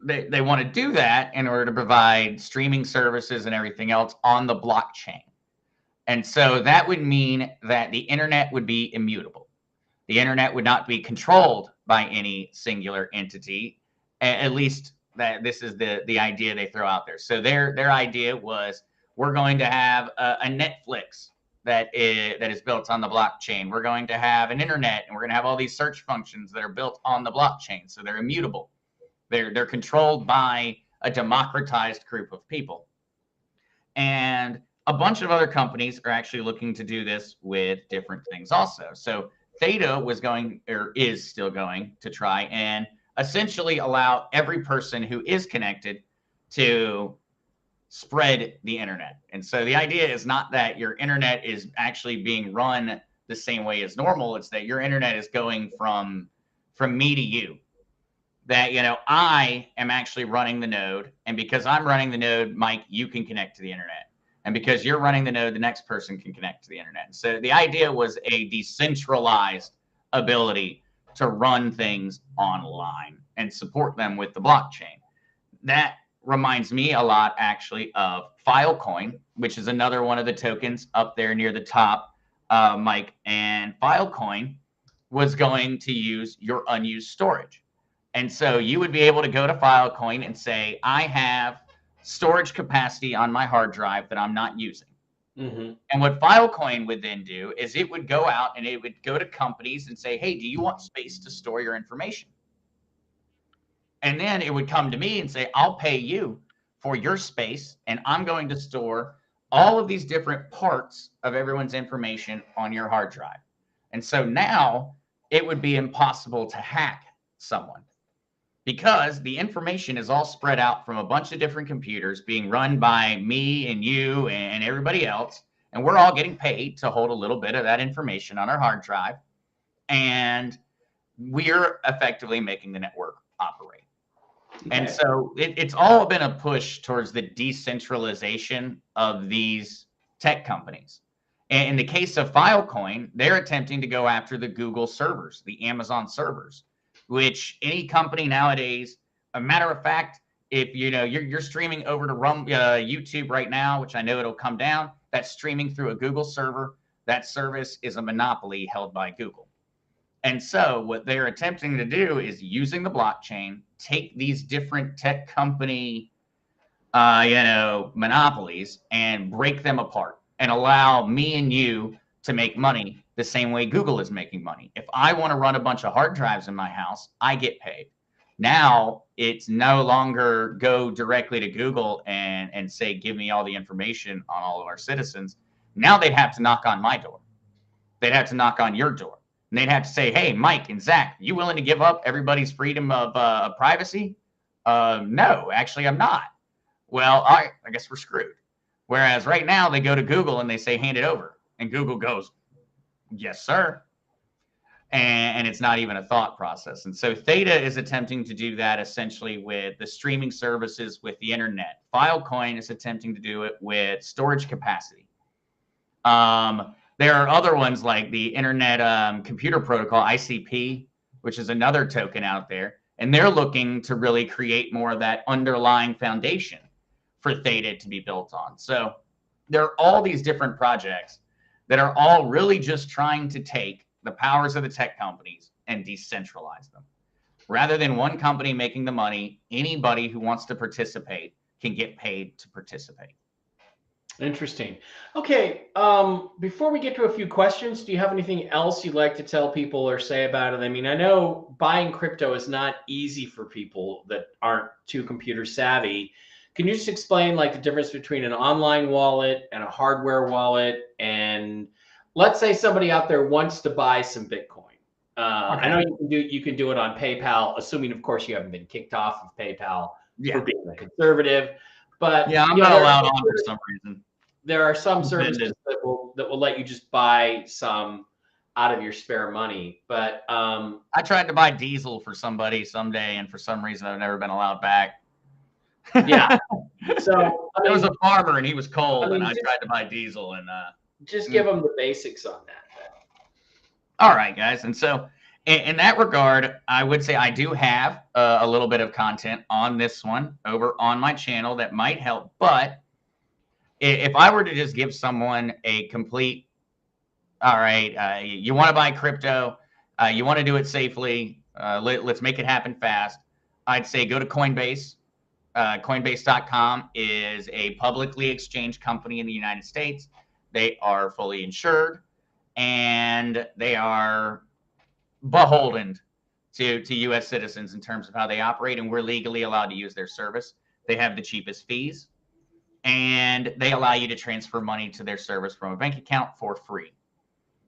they want to do that in order to provide streaming services and everything else on the blockchain. And so that would mean that the internet would be immutable. The internet would not be controlled by any singular entity, at least that this is the idea they throw out there. So their idea was, we're going to have a Netflix that is built on the blockchain. We're going to have an internet, and we're going to have all these search functions that are built on the blockchain. So they're immutable. They're controlled by a democratized group of people. And a bunch of other companies are actually looking to do this with different things also. So Theta is still going to try and essentially allow every person who is connected to spread the internet. And so the idea is not that your internet is actually being run the same way as normal. It's that your internet is going from me to you. That, you know, I am actually running the node. And because I'm running the node, Mike, you can connect to the internet. And because you're running the node, the next person can connect to the internet. So the idea was a decentralized ability to run things online and support them with the blockchain. That reminds me a lot, actually, of Filecoin, which is another one of the tokens up there near the top, Mike. And Filecoin was going to use your unused storage. And so you would be able to go to Filecoin and say, I have storage capacity on my hard drive that I'm not using. Mm-hmm. And what Filecoin would then do is it would go out and it would go to companies and say, hey, do you want space to store your information? And then it would come to me and say, I'll pay you for your space, and I'm going to store all of these different parts of everyone's information on your hard drive. And so now it would be impossible to hack someone, because the information is all spread out from a bunch of different computers being run by me and you and everybody else. And we're all getting paid to hold a little bit of that information on our hard drive. And we're effectively making the network operate. Okay. And so it's all been a push towards the decentralization of these tech companies. And in the case of Filecoin, they're attempting to go after the Google servers, the Amazon servers, which any company nowadays, a matter of fact, if you know you're streaming over to YouTube right now, which I know it'll come down, that's streaming through a Google server. That service is a monopoly held by Google. And so what they're attempting to do is, using the blockchain, take these different tech company, monopolies and break them apart and allow me and you to make money the same way Google is making money. If I want to run a bunch of hard drives in my house, I get paid. Now it's no longer go directly to Google and say, give me all the information on all of our citizens. Now they'd have to knock on my door. They'd have to knock on your door. And they'd have to say, hey, Mike and Zach, you willing to give up everybody's freedom of privacy? No, actually, I'm not. Well, all right, I guess we're screwed. Whereas right now they go to Google and they say, hand it over. And Google goes, yes, sir. And it's not even a thought process. And so Theta is attempting to do that essentially with the streaming services, with the internet. Filecoin is attempting to do it with storage capacity. There are other ones like the Internet Computer Protocol, ICP, which is another token out there. And they're looking to really create more of that underlying foundation for Theta to be built on. So there are all these different projects that are all really just trying to take the powers of the tech companies and decentralize them. Rather than one company making the money, anybody who wants to participate can get paid to participate. Interesting. Okay, before we get to a few questions, do you have anything else you'd like to tell people or say about it? I mean, I know buying crypto is not easy for people that aren't too computer savvy. Can you just explain like the difference between an online wallet and a hardware wallet? And let's say somebody out there wants to buy some Bitcoin. Okay. I know you can do it on PayPal, assuming of course you haven't been kicked off of PayPal for being a conservative. But yeah, I'm not allowed on for some reason. There are some services that will let you just buy some out of your spare money. But I tried to buy diesel for somebody someday, and for some reason I've never been allowed back. Yeah. So there was a farmer and he was cold, and I tried to buy diesel, and just give them the basics on that. All right, guys. And so in that regard, I would say I do have a little bit of content on this one over on my channel that might help. But if I were to just give someone a complete, all right, you want to buy crypto, you want to do it safely, let's make it happen fast, I'd say go to Coinbase. Coinbase.com is a publicly exchanged company in the United States. They are fully insured, and they are beholden to U.S. citizens in terms of how they operate, and we're legally allowed to use their service. They have the cheapest fees, and they allow you to transfer money to their service from a bank account for free.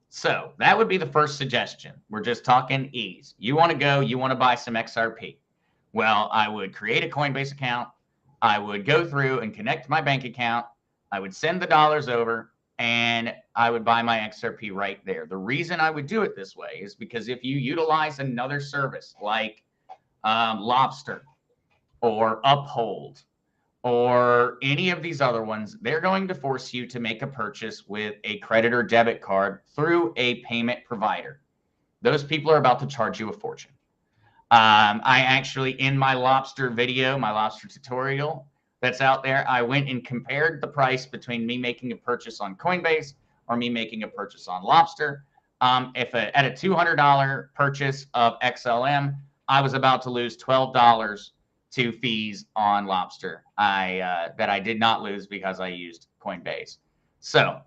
So that would be the first suggestion. We're just talking ease. You want to buy some XRP. Well, I would create a Coinbase account. I would go through and connect my bank account. I would send the dollars over, and I would buy my XRP right there. The reason I would do it this way is because if you utilize another service like Lobster or Uphold or any of these other ones, they're going to force you to make a purchase with a credit or debit card through a payment provider. Those people are about to charge you a fortune. I actually, in my Lobster video, my Lobster tutorial that's out there, I went and compared the price between me making a purchase on Coinbase or me making a purchase on Lobster. At a $200 purchase of XLM, I was about to lose $12 to fees on Lobster. That I did not lose because I used Coinbase. So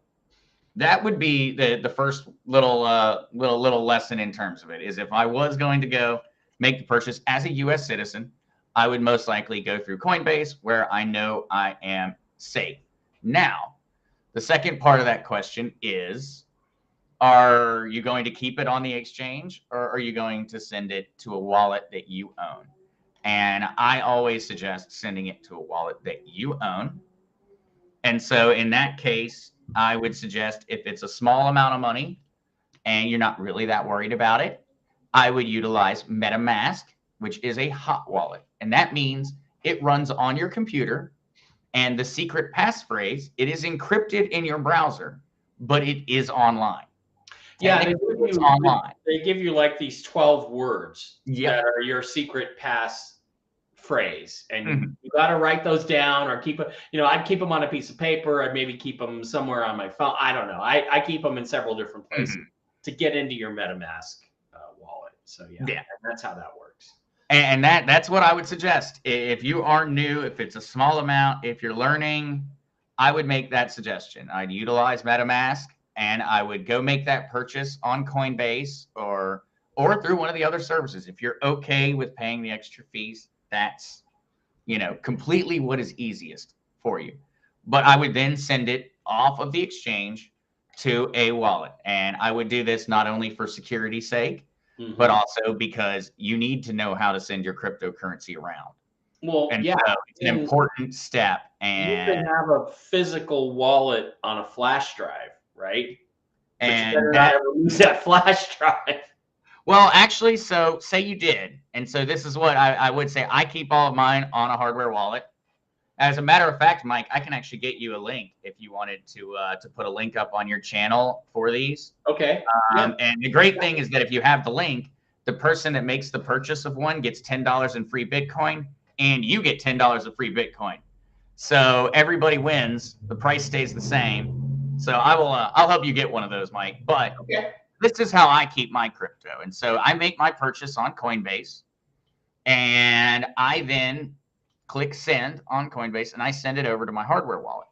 that would be the first little lesson in terms of it. Is if I was going to go make the purchase as a U.S. citizen, I would most likely go through Coinbase, where I know I am safe. Now, the second part of that question is, are you going to keep it on the exchange, or are you going to send it to a wallet that you own? And I always suggest sending it to a wallet that you own. And so in that case, I would suggest, if it's a small amount of money and you're not really that worried about it, I would utilize MetaMask, which is a hot wallet. And that means it runs on your computer, and the secret passphrase, it is encrypted in your browser, but it is online. Yeah, it's online. They give you like these 12 words Yep. that are your secret pass phrase, and you got to write those down or keep it. I'd keep them on a piece of paper. I'd maybe keep them somewhere on my phone. I don't know. I keep them in several different places to get into your MetaMask wallet. So yeah, that's how that works. And that's what I would suggest. If you are new, if it's a small amount, if you're learning, I would make that suggestion. I'd utilize MetaMask, and I would go make that purchase on Coinbase or through one of the other services. If you're okay with paying the extra fees, that's completely what is easiest for you. But I would then send it off of the exchange to a wallet. And I would do this not only for security's sake, but also because you need to know how to send your cryptocurrency around. Well, and so it's an important step. And you can have a physical wallet on a flash drive, right? But you better not ever lose that flash drive. Well, actually, so say you did. And so this is what I would say. I keep all of mine on a hardware wallet. As a matter of fact, Mike, I can actually get you a link if you wanted to put a link up on your channel for these. Okay. And the great thing is that if you have the link, the person that makes the purchase of one gets $10 in free Bitcoin, and you get $10 of free Bitcoin. So everybody wins. The price stays the same. So I'll help you get one of those, Mike. But this is how I keep my crypto. And so I make my purchase on Coinbase, and I then click send on Coinbase, and I send it over to my hardware wallet.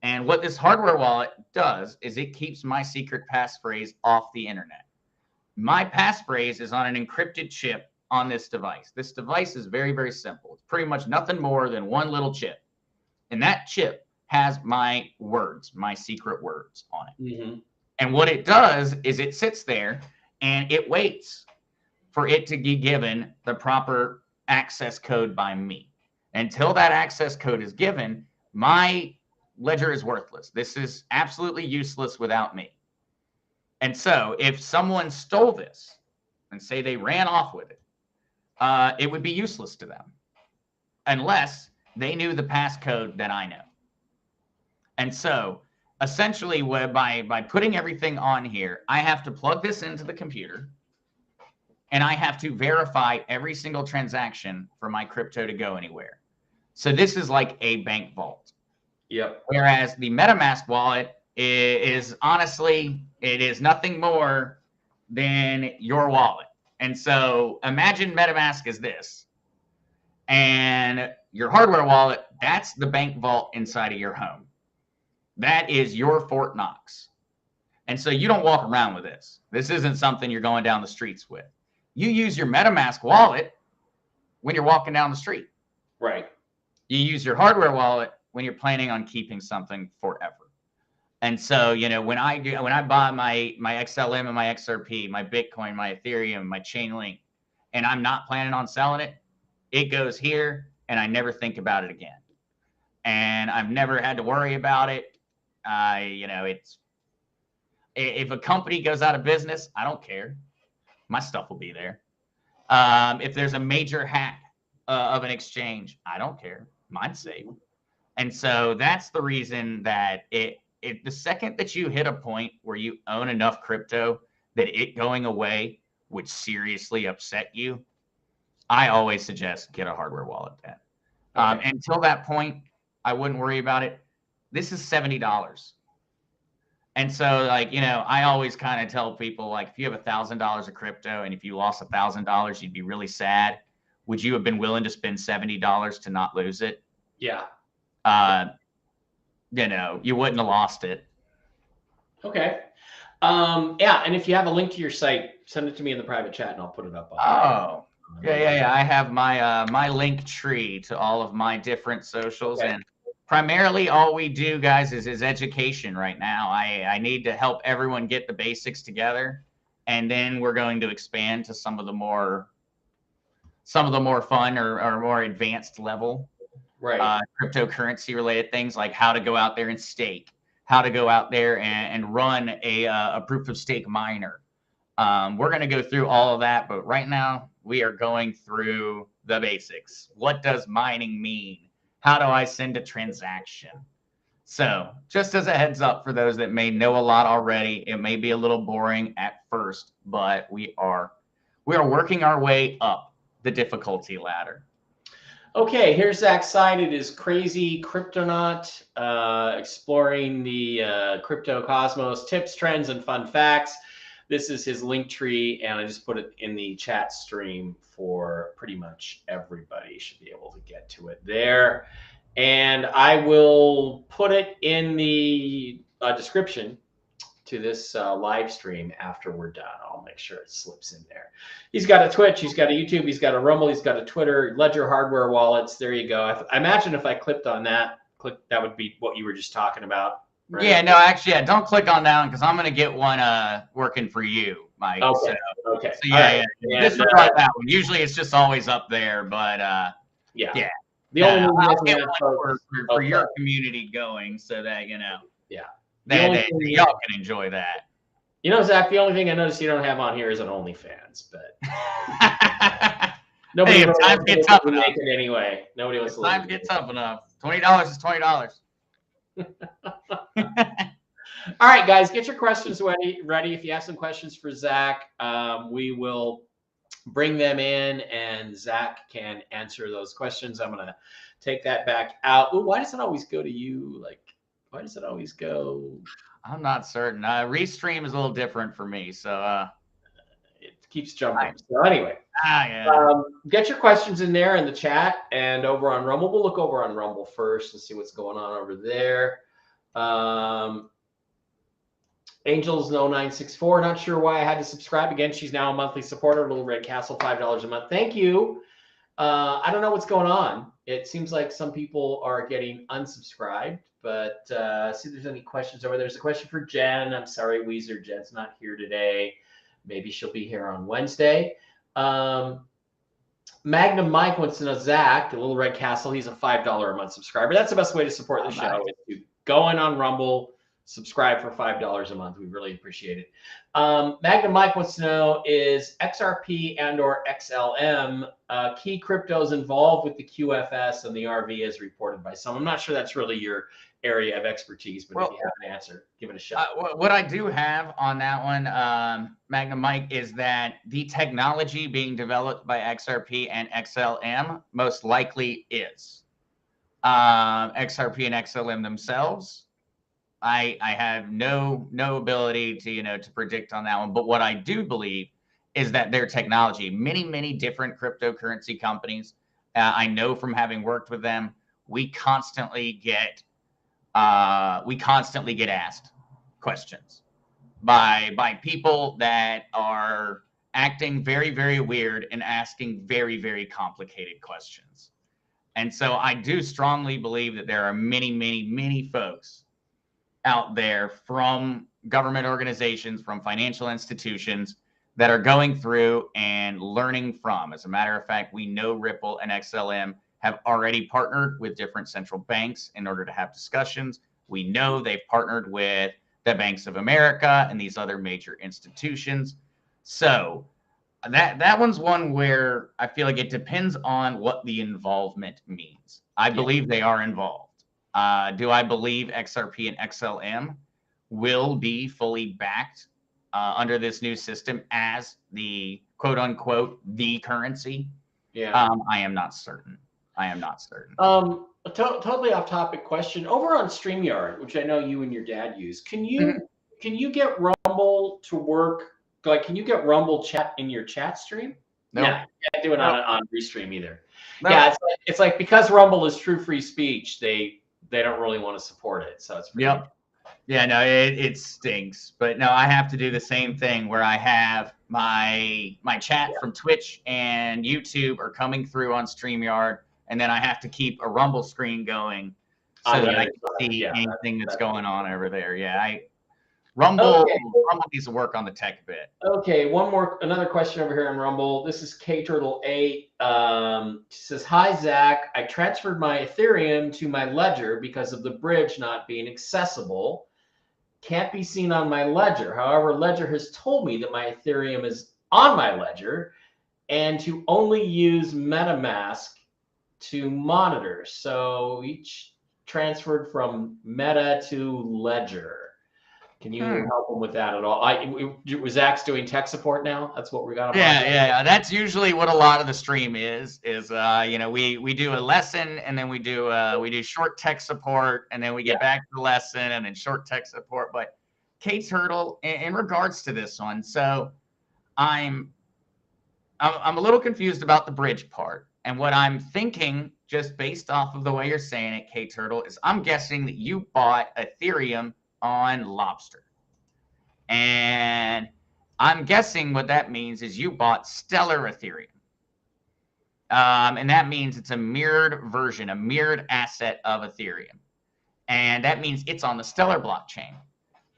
And what this hardware wallet does is it keeps my secret passphrase off the internet. My passphrase is on an encrypted chip on this device. This device is very, very simple. It's pretty much nothing more than one little chip. And that chip has my words, my secret words on it. And what it does is it sits there and it waits for it to be given the proper access code by me. Until that access code is given, my ledger is worthless. This is absolutely useless without me. And so if someone stole this and say they ran off with it, it would be useless to them unless they knew the passcode that I know. And so essentially, by putting everything on here, I have to plug this into the computer, and I have to verify every single transaction for my crypto to go anywhere. So this is like a bank vault. Yep. Whereas the MetaMask wallet is honestly, it is nothing more than your wallet. And so imagine MetaMask is this, and your hardware wallet, that's the bank vault inside of your home. That is your Fort Knox. And so you don't walk around with this. This isn't something you're going down the streets with. You use your MetaMask wallet when you're walking down the street. Right. You use your hardware wallet when you're planning on keeping something forever. And so, when I buy my XLM and my XRP, my Bitcoin, my Ethereum, my Chainlink, and I'm not planning on selling it, it goes here and I never think about it again. and I've never had to worry about it. It's if a company goes out of business, I don't care. My stuff will be there. If there's a major hack of an exchange, I don't care. Mine's safe. And so that's the reason that the second that you hit a point where you own enough crypto that it going away would seriously upset you, I always suggest get a hardware wallet then. Okay. Until that point, I wouldn't worry about it. This is $70. And so, I always kind of tell people, like, if you have $1,000 of crypto and if you lost $1,000, you'd be really sad. Would you have been willing to spend $70 to not lose it? Yeah. You wouldn't have lost it. Okay. Yeah. And if you have a link to your site, send it to me in the private chat and I'll put it up. Yeah. I have my link tree to all of my different socials. Okay. And primarily all we do, guys, is education right now. I need to help everyone get the basics together, and then we're going to expand to some of the more fun or more advanced level cryptocurrency related things, like how to go out there and stake, how to go out there and run a proof of stake miner. We're going to go through all of that, but right now we are going through the basics. What does mining mean? How do I send a transaction? So just as a heads up for those that may know a lot already, it may be a little boring at first, but we are working our way up the difficulty ladder. Okay, here's Zack's site. It is Crazy Cryptonaut, exploring the crypto cosmos, tips, trends, and fun facts. This is his link tree, and I just put it in the chat stream for pretty much everybody. Should be able to get to it there. And I will put it in the description to this live stream after we're done. I'll make sure it slips in there. He's got a Twitch, he's got a YouTube, he's got a Rumble, he's got a Twitter, Ledger hardware wallets. There you go. I imagine if I clicked on that, that would be what you were just talking about. Right? Yeah, no, actually, don't click on that one because I'm going to get one working for you, Mike. Okay. Okay. So yeah. Disregard that one. Usually it's just always up there, but yeah. The only I'll get one for your community going so that, yeah. Y'all can enjoy that. Zack, the only thing I noticed you don't have on here is an OnlyFans, but nobody if times get tough enough. Make it anyway. Nobody wants to. Times get tough enough. $20 is $20. All right, guys, get your questions ready. If you have some questions for Zack, we will bring them in, and Zack can answer those questions. I'm gonna take that back out. Ooh, why does it always go to you? Why does it always go? I'm not certain. Restream is a little different for me, so it keeps jumping. So anyway, get your questions in there in the chat and over on Rumble. We'll look over on Rumble first and see what's going on over there. Angels 0964, not sure why I had to subscribe again. She's now a monthly supporter. Little Red Castle, $5 a month. Thank you. I don't know what's going on. It seems like some people are getting unsubscribed, but see if there's any questions over there. There's a question for Jen. I'm sorry, Weezer. Jen's not here today. Maybe she'll be here on Wednesday. Magnum Mike wants to know, Zack, the Little Red Castle, he's a $5 a month subscriber. That's the best way to support the show. Is to go in on Rumble, subscribe for $5 a month. We really appreciate it. Magnum Mike wants to know, is XRP and or XLM key cryptos involved with the QFS and the RV as reported by some? I'm not sure that's really your area of expertise, but if you have an answer, give it a shot. What I do have on that one, Magnum Mike, is that the technology being developed by XRP and XLM most likely is. XRP and XLM themselves, I have no ability to to predict on that one. But what I do believe is that their technology, many different cryptocurrency companies, I know from having worked with them, we constantly get asked questions by people that are acting very weird and asking very complicated questions. And so I do strongly believe that there are many folks out there from government organizations, from financial institutions that are going through and learning from. As a matter of fact, we know Ripple and XLM have already partnered with different central banks in order to have discussions. We know they've partnered with the Banks of America and these other major institutions. So that one's one where I feel like it depends on what the involvement means. I believe they are involved. Do I believe XRP and XLM will be fully backed under this new system as the quote unquote the currency? Yeah. I am not certain. I am not certain. Totally off topic question. Over on StreamYard, which I know you and your dad use, can you get Rumble to work? Like, can you get Rumble chat in your chat stream? Nope. No, you can't do it Nope. on Restream either. Nope. Yeah, it's like because Rumble is true free speech, they don't really want to support it. So it's pretty Yeah, no, it stinks. But no, I have to do the same thing where I have my chat from Twitch and YouTube are coming through on StreamYard, and then I have to keep a Rumble screen going so that I can see anything that's going on over there. Yeah, Rumble needs to work on the tech a bit. Okay, another question over here on Rumble. This is KTurtle8. She says, "Hi Zach, I transferred my Ethereum to my ledger because of the bridge not being accessible. Can't be seen on my ledger. However, Ledger has told me that my Ethereum is on my ledger and to only use MetaMask to monitor. So each transferred from Meta to Ledger. Can you help them with that at all?" Zach's doing tech support now. That's what we got. Yeah. That's usually what a lot of the stream is we do a lesson and then we do short tech support and then we get back to the lesson and then short tech support. But KTurtle, in regards to this one, so I'm a little confused about the bridge part. And what I'm thinking, just based off of the way you're saying it, KTurtle, is I'm guessing that you bought Ethereum on Lobster. And I'm guessing what that means is you bought Stellar Ethereum. And that means it's a mirrored version, a mirrored asset of Ethereum. And that means it's on the Stellar blockchain.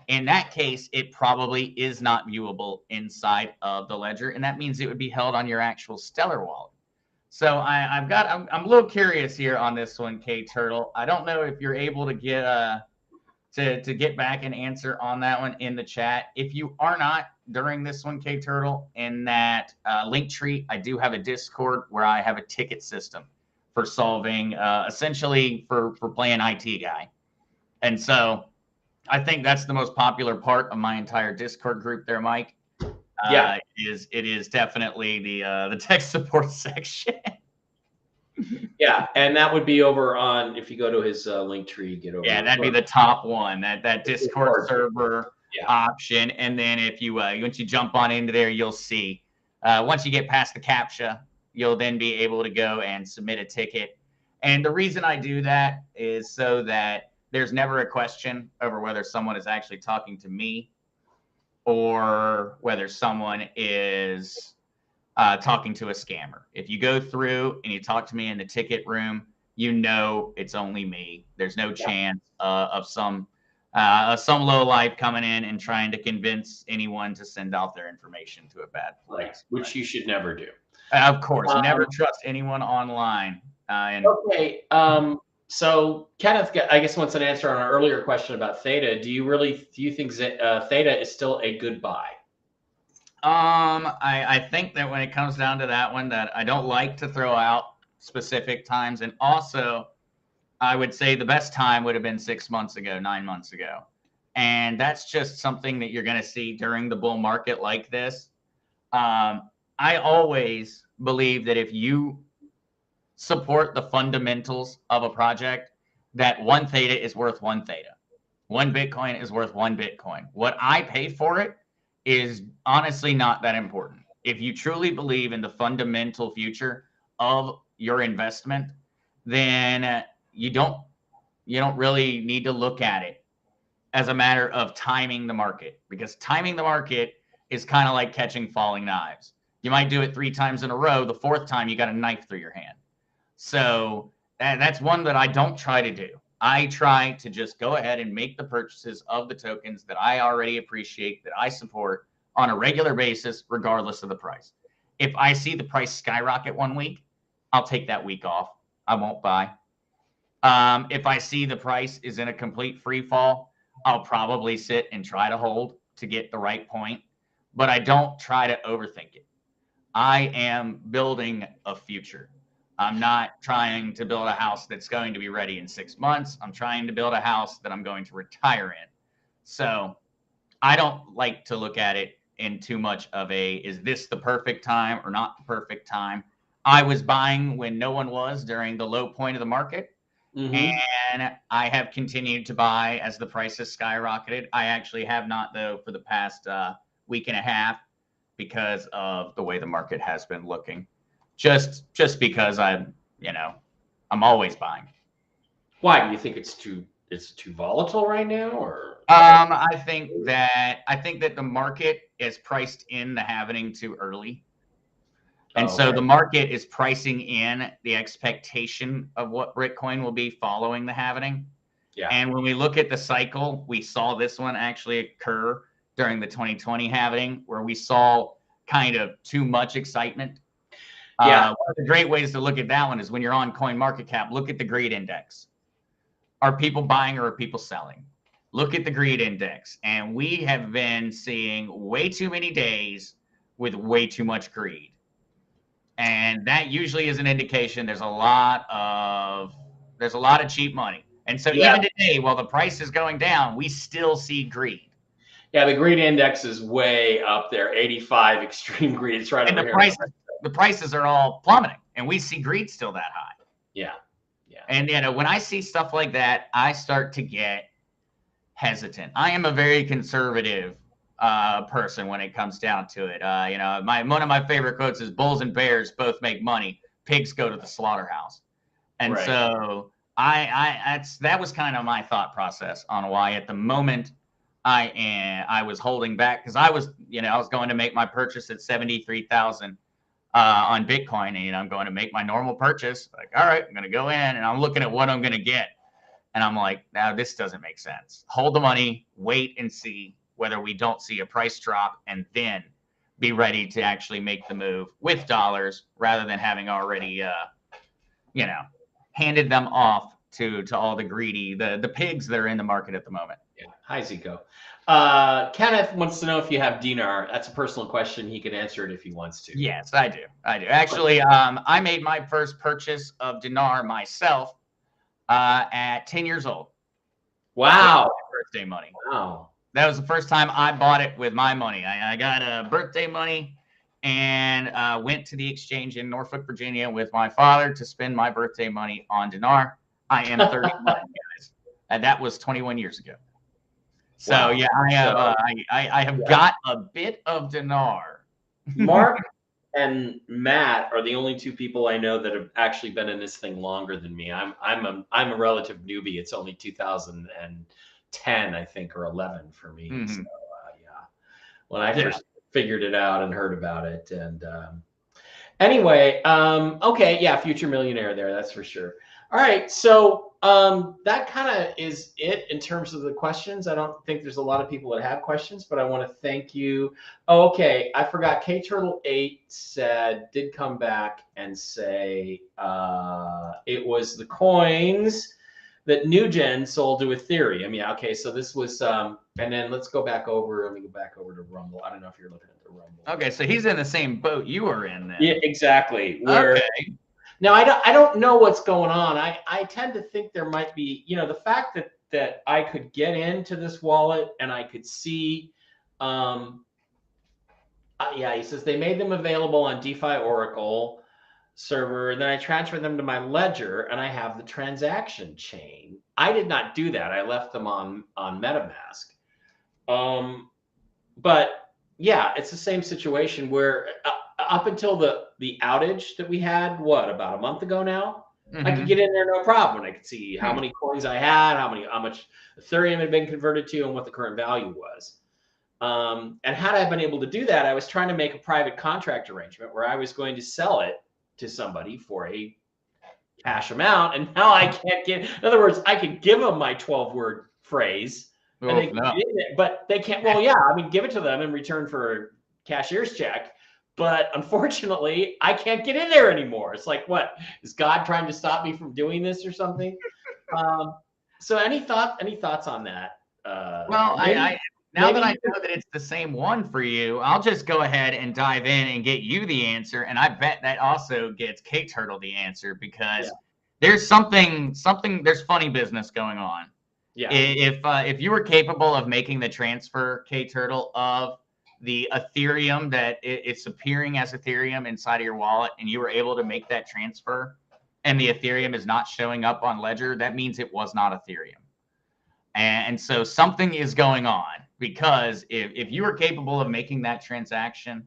In that case, it probably is not viewable inside of the ledger. And that means it would be held on your actual Stellar wallet. So I'm a little curious here on this one, KTurtle. I don't know if you're able to get to get back an answer on that one in the chat. If you are not during this one, KTurtle, in that link tree, I do have a Discord where I have a ticket system for solving, essentially for playing IT guy. And so I think that's the most popular part of my entire Discord group there, Mike. It is definitely the tech support section. Yeah, and that would be over on, if you go to his link tree, get over. Yeah, that'd be the top one, that Discord server option. And then if you once you jump on into there, you'll see once you get past the CAPTCHA, you'll then be able to go and submit a ticket. And the reason I do that is so that there's never a question over whether someone is actually talking to me or whether someone is talking to a scammer. If you go through and you talk to me in the ticket room, you know it's only me. There's no chance of some lowlife coming in and trying to convince anyone to send out their information to a bad place. Which you should never do. Of course, never trust anyone online. Okay. So Kenneth, I guess, wants an answer on our earlier question about Theta. Do you think Theta is still a good buy? I think that when it comes down to that one, that I don't like to throw out specific times. And also, I would say the best time would have been 6 months ago, 9 months ago. And that's just something that you're going to see during the bull market like this. I always believe that if you support the fundamentals of a project, that one Theta is worth one Theta. One Bitcoin is worth one Bitcoin. What I pay for it is honestly not that important. If you truly believe in the fundamental future of your investment, then you don't really need to look at it as a matter of timing the market, because timing the market is kind of like catching falling knives. You might do it 3 times in a row. The 4th time, you got a knife through your hand. So that's one that I don't try to do. I try to just go ahead and make the purchases of the tokens that I already appreciate, that I support on a regular basis, regardless of the price. If I see the price skyrocket one week, I'll take that week off I won't buy. If I see the price is in a complete free fall, I'll probably sit and try to hold to get the right point, but I don't try to overthink it. I am building a future. I'm not trying to build a house that's going to be ready in 6 months. I'm trying to build a house that I'm going to retire in. So I don't like to look at it in too much of a, is this the perfect time or not the perfect time? I was buying when no one was during the low point of the market. Mm-hmm. And I have continued to buy as the price has skyrocketed. I actually have not, though, for the past week and a half because of the way the market has been looking. Just because I'm always buying. Why do you think it's too volatile right now, or? I think that the market is priced in the halvening too early. And so the market is pricing in the expectation of what Bitcoin will be following the halvening. Yeah. And when we look at the cycle, we saw this one actually occur during the 2020 halvening, where we saw kind of too much excitement. Yeah. One of the great ways to look at that one is when you're on CoinMarketCap, look at the greed index. Are people buying or are people selling? Look at the greed index. And we have been seeing way too many days with way too much greed. And that usually is an indication there's a lot of cheap money. And so even today, while the price is going down, we still see greed. Yeah, the greed index is way up there, 85 extreme greed. It's right and over the here. The prices are all plummeting, and we see greed still that high. Yeah. And when I see stuff like that, I start to get hesitant. I am a very conservative person when it comes down to it. One of my favorite quotes is "Bulls and bears both make money. Pigs go to the slaughterhouse." And so that was kind of my thought process on why at the moment I was holding back, because I was going to make my purchase at 73,000 on Bitcoin, and I'm going to make my normal purchase. Like, all right, I'm going to go in, and I'm looking at what I'm going to get. And I'm like, now this doesn't make sense. Hold the money, wait and see whether we don't see a price drop, and then be ready to actually make the move with dollars rather than having already, handed them off to all the greedy, the pigs that are in the market at the moment. Yeah. Hi, Zico. Kenneth wants to know if you have dinar. That's a personal question. He can answer it if he wants to. Yes, I do. Actually, I made my first purchase of dinar myself at 10 years old. Wow. Birthday money. Wow. That was the first time I bought it with my money. I got birthday money and went to the exchange in Norfolk, Virginia with my father to spend my birthday money on dinar. I am 31, guys. And that was 21 years ago. So, wow. Yeah, I have got a bit of dinar. Mark and Matt are the only two people I know that have actually been in this thing longer than me. I'm a relative newbie. It's only 2010, I think, or 11 for me. Mm-hmm. So when I first figured it out and heard about it, and anyway, okay, yeah, future millionaire there, that's for sure. All right, so that kind of is it in terms of the questions. I don't think there's a lot of people that have questions, but I want to thank you. Oh, okay, I forgot. KTurtle8 did come back and say it was the coins that Nugent sold to Ethereum. Yeah, okay, so this was, and then let's go back over. Let me go back over to Rumble. I don't know if you're looking at the Rumble. Okay, so he's in the same boat you were in then. Yeah, exactly. Okay. Now, I don't know what's going on. I tend to think there might be, the fact that I could get into this wallet and I could see, he says they made them available on DeFi Oracle server, and then I transferred them to my ledger and I have the transaction chain. I did not do that. I left them on MetaMask. But yeah, it's the same situation where up until the outage that we had, about a month ago now, I could get in there no problem. I could see how many coins I had, how much Ethereum had been converted to, and what the current value was. And had I been able to do that, I was trying to make a private contract arrangement where I was going to sell it to somebody for a cash amount, and now I can't get. In other words, I could give them my 12-word phrase, and they can get it, but they can't. Well, yeah, I mean, give it to them in return for a cashier's check. but unfortunately, I can't get in there anymore. It's like, what is God trying to stop me from doing this or something? So any thoughts on that? Well, Maybe now that maybe I you can, know that it's the same one for you, I'll just go ahead and dive in and get you the answer. And I bet that also gets Kate Turtle the answer yeah, because there's there's funny business going on. yeah, If you were capable of making the transfer, Kate Turtle, of the Ethereum that it's appearing as Ethereum inside of your wallet, and you were able to make that transfer, and the Ethereum is not showing up on Ledger, that means it was not Ethereum. And so something is going on, because if you are capable of making that transaction,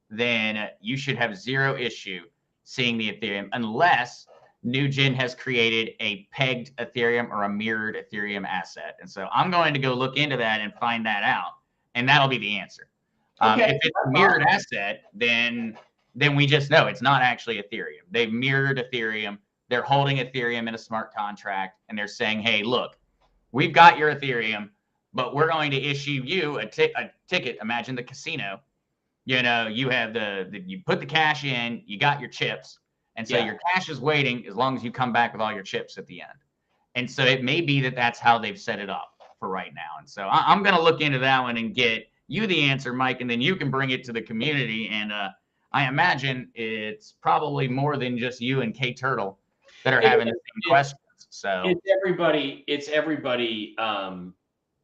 then you should have zero issue seeing the Ethereum, unless Nugent has created a pegged Ethereum or a mirrored Ethereum asset. And so I'm going to go look into that and find that out, and that'll be the answer. okay, If it's a mirrored asset, then we just know it's not actually Ethereum. They've mirrored Ethereum. They're holding Ethereum in a smart contract, and they're saying, hey, look, we've got your Ethereum, but we're going to issue you a ticket. Imagine the casino. You know, you have you put the cash in, you got your chips, and so your cash is waiting as long as you come back with all your chips at the end. And so it may be that that's how they've set it up for right now. And so I'm going to look into that one and get you the answer, Mike, and then you can bring it to the community. And I imagine it's probably more than just you and Kate Turtle that are having the same questions. So it's everybody. It's everybody.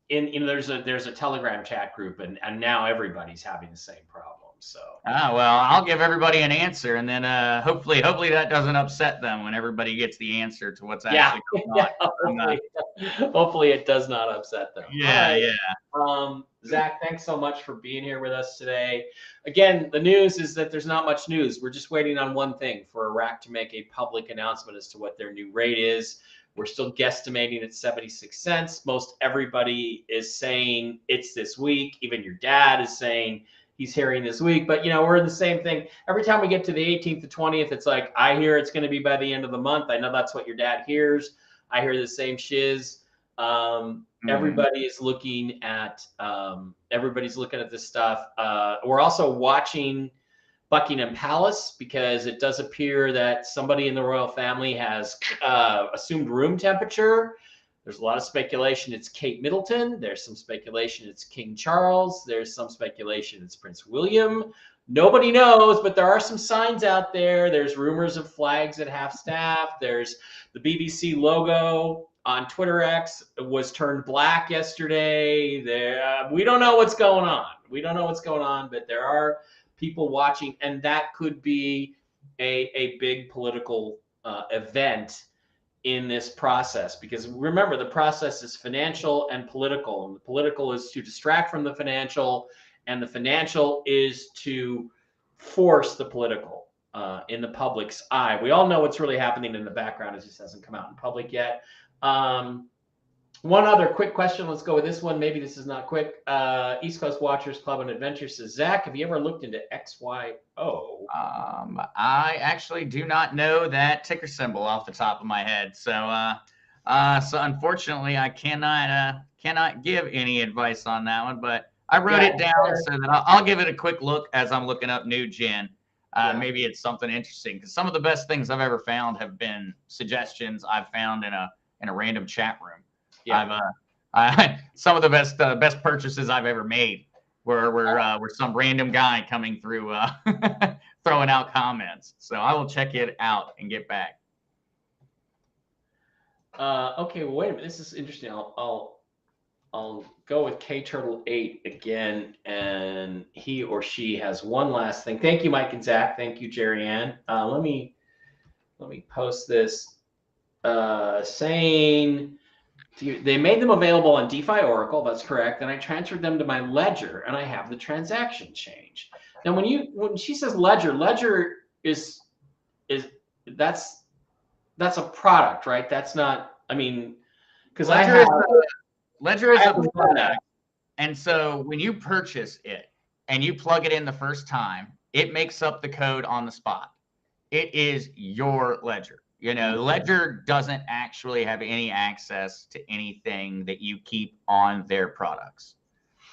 There's a Telegram chat group, and now everybody's having the same problem. So well, I'll give everybody an answer, and then hopefully that doesn't upset them when everybody gets the answer to what's actually going on. Hopefully it does not upset them. Yeah, All right. yeah. Zach, thanks so much for being here with us today. Again, the news is that there's not much news. We're just waiting on one thing, for Iraq to make a public announcement as to what their new rate is. We're still guesstimating at 76 cents. Most everybody is saying it's this week. Even your dad is saying he's hearing this week. But, we're in the same thing. Every time we get to the 18th to 20th, it's like, I hear it's going to be by the end of the month. I know that's what your dad hears. I hear the same shiz. Everybody is looking at this stuff. We're also watching Buckingham Palace, because it does appear that somebody in the royal family has assumed room temperature. There's a lot of speculation it's Kate Middleton. There's some speculation it's King Charles. There's some speculation it's Prince William. Nobody knows, but there are some signs out there. There's rumors of flags at half staff. There's the BBC logo on Twitter X was turned black yesterday. We don't know what's going on. But there are people watching, and that could be a big political event in this process, because remember, the process is financial and political, and the political is to distract from the financial, and the financial is to force the political in the public's eye. We all know what's really happening in the background. It just hasn't come out in public yet. One other quick question. Let's go with this one. Maybe this is not quick. East Coast Watchers Club and Adventure says, Zach, have you ever looked into XYO? I actually do not know that ticker symbol off the top of my head. So unfortunately, I cannot give any advice on that one. But I wrote it down so that I'll give it a quick look as I'm looking up new gen. Maybe it's something interesting, because some of the best things I've ever found have been suggestions I've found in a random chat room. Some of the best purchases I've ever made were some random guy coming through throwing out comments. So I will check it out and get back. Okay, well, wait a minute. This is interesting. I'll go with K Turtle 8 again, and he or she has one last thing. Thank you, Mike and Zach. Thank you, Jerry Ann. Let me post this saying, they made them available on DeFi Oracle. That's correct. And I transferred them to my Ledger, and I have the transaction change. Now, when she says Ledger is that's a product, right? That's not. I mean, because Ledger is a product, and so when you purchase it and you plug it in the first time, it makes up the code on the spot. It is your Ledger. Ledger doesn't actually have any access to anything that you keep on their products.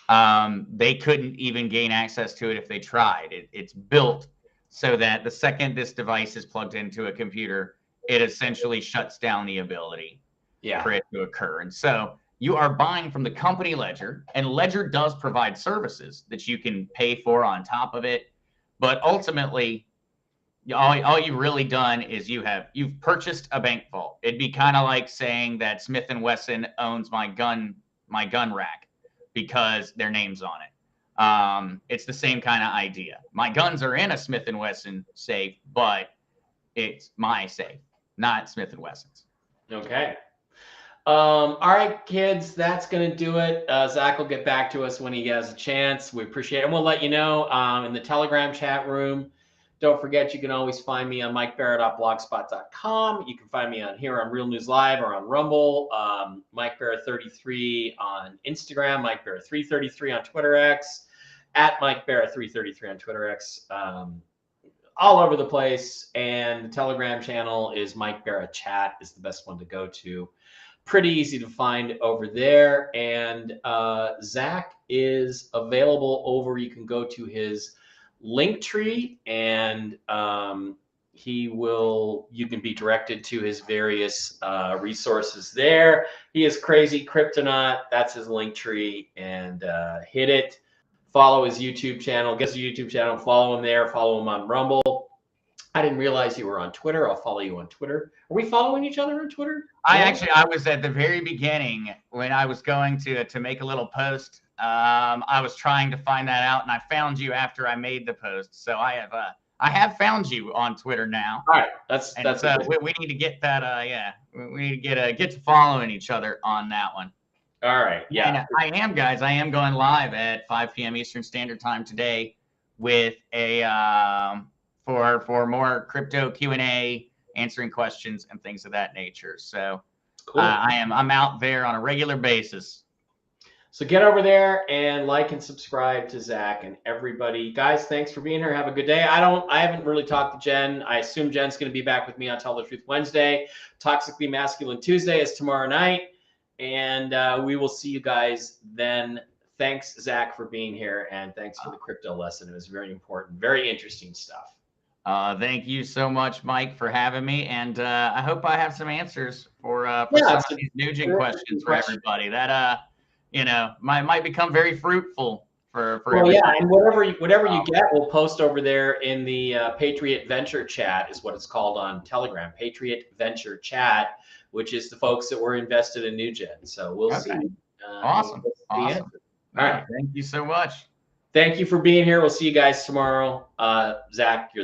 They couldn't even gain access to it if they tried. It's built so that the second this device is plugged into a computer, it essentially shuts down the ability for it to occur. And so you are buying from the company Ledger, and Ledger does provide services that you can pay for on top of it. But ultimately, all you've really done is you've purchased a bank vault. It'd be kind of like saying that Smith and Wesson owns my gun rack because their name's on it. It's the same kind of idea. My guns are in a Smith and Wesson safe, but it's my safe, not Smith and Wesson's. Okay. All right, kids, that's going to do it. Zach will get back to us when he has a chance. We appreciate it. And we'll let you know in the Telegram chat room. Don't forget, you can always find me on MikeBarrett.blogspot.com. You can find me on here on Real News Live or on Rumble. Mike Barrett 33 on Instagram, Mike Barrett 333 on Twitter X, at Mike Barrett 333 on Twitter X. All over the place. And the Telegram channel is Mike Barrett Chat is the best one to go to. Pretty easy to find over there. And Zack is available over. You can go to his Linktree, and you can be directed to his various resources there. He is Crazy Kryptonaut. That's his Linktree, and hit it. Follow his YouTube channel. Get his YouTube channel. Follow him there. Follow him on Rumble. I didn't realize you were on Twitter. I'll follow you on Twitter. Are we following each other on Twitter? I was at the very beginning when I was going to make a little post. I was trying to find that out, and I found you after I made the post. So I have found you on Twitter now. All right, that's we need to get that. We need to get to following each other on that one. All right, yeah. And I am going live at 5 p.m. Eastern Standard Time today with a for more crypto Q&A, answering questions and things of that nature. So cool. I'm out there on a regular basis. So get over there and like and subscribe to Zack and everybody. Guys, thanks for being here. Have a good day. I haven't really talked to Jen. I assume Jen's going to be back with me on Tell the Truth Wednesday. Toxically Masculine Tuesday is tomorrow night. And we will see you guys then. Thanks, Zack, for being here. And thanks for the crypto lesson. It was very important, very interesting stuff. Thank you so much, Mike, for having me. And I hope I have some answers for some of these Nugent questions for everybody. That might become very fruitful for everybody. Yeah, and whatever you get, we'll post over there in the Patriot Venture Chat is what it's called on Telegram. Patriot Venture Chat, which is the folks that were invested in Nugent. So we'll see. Awesome. All right. Thank you so much. Thank you for being here. We'll see you guys tomorrow. Zack, you're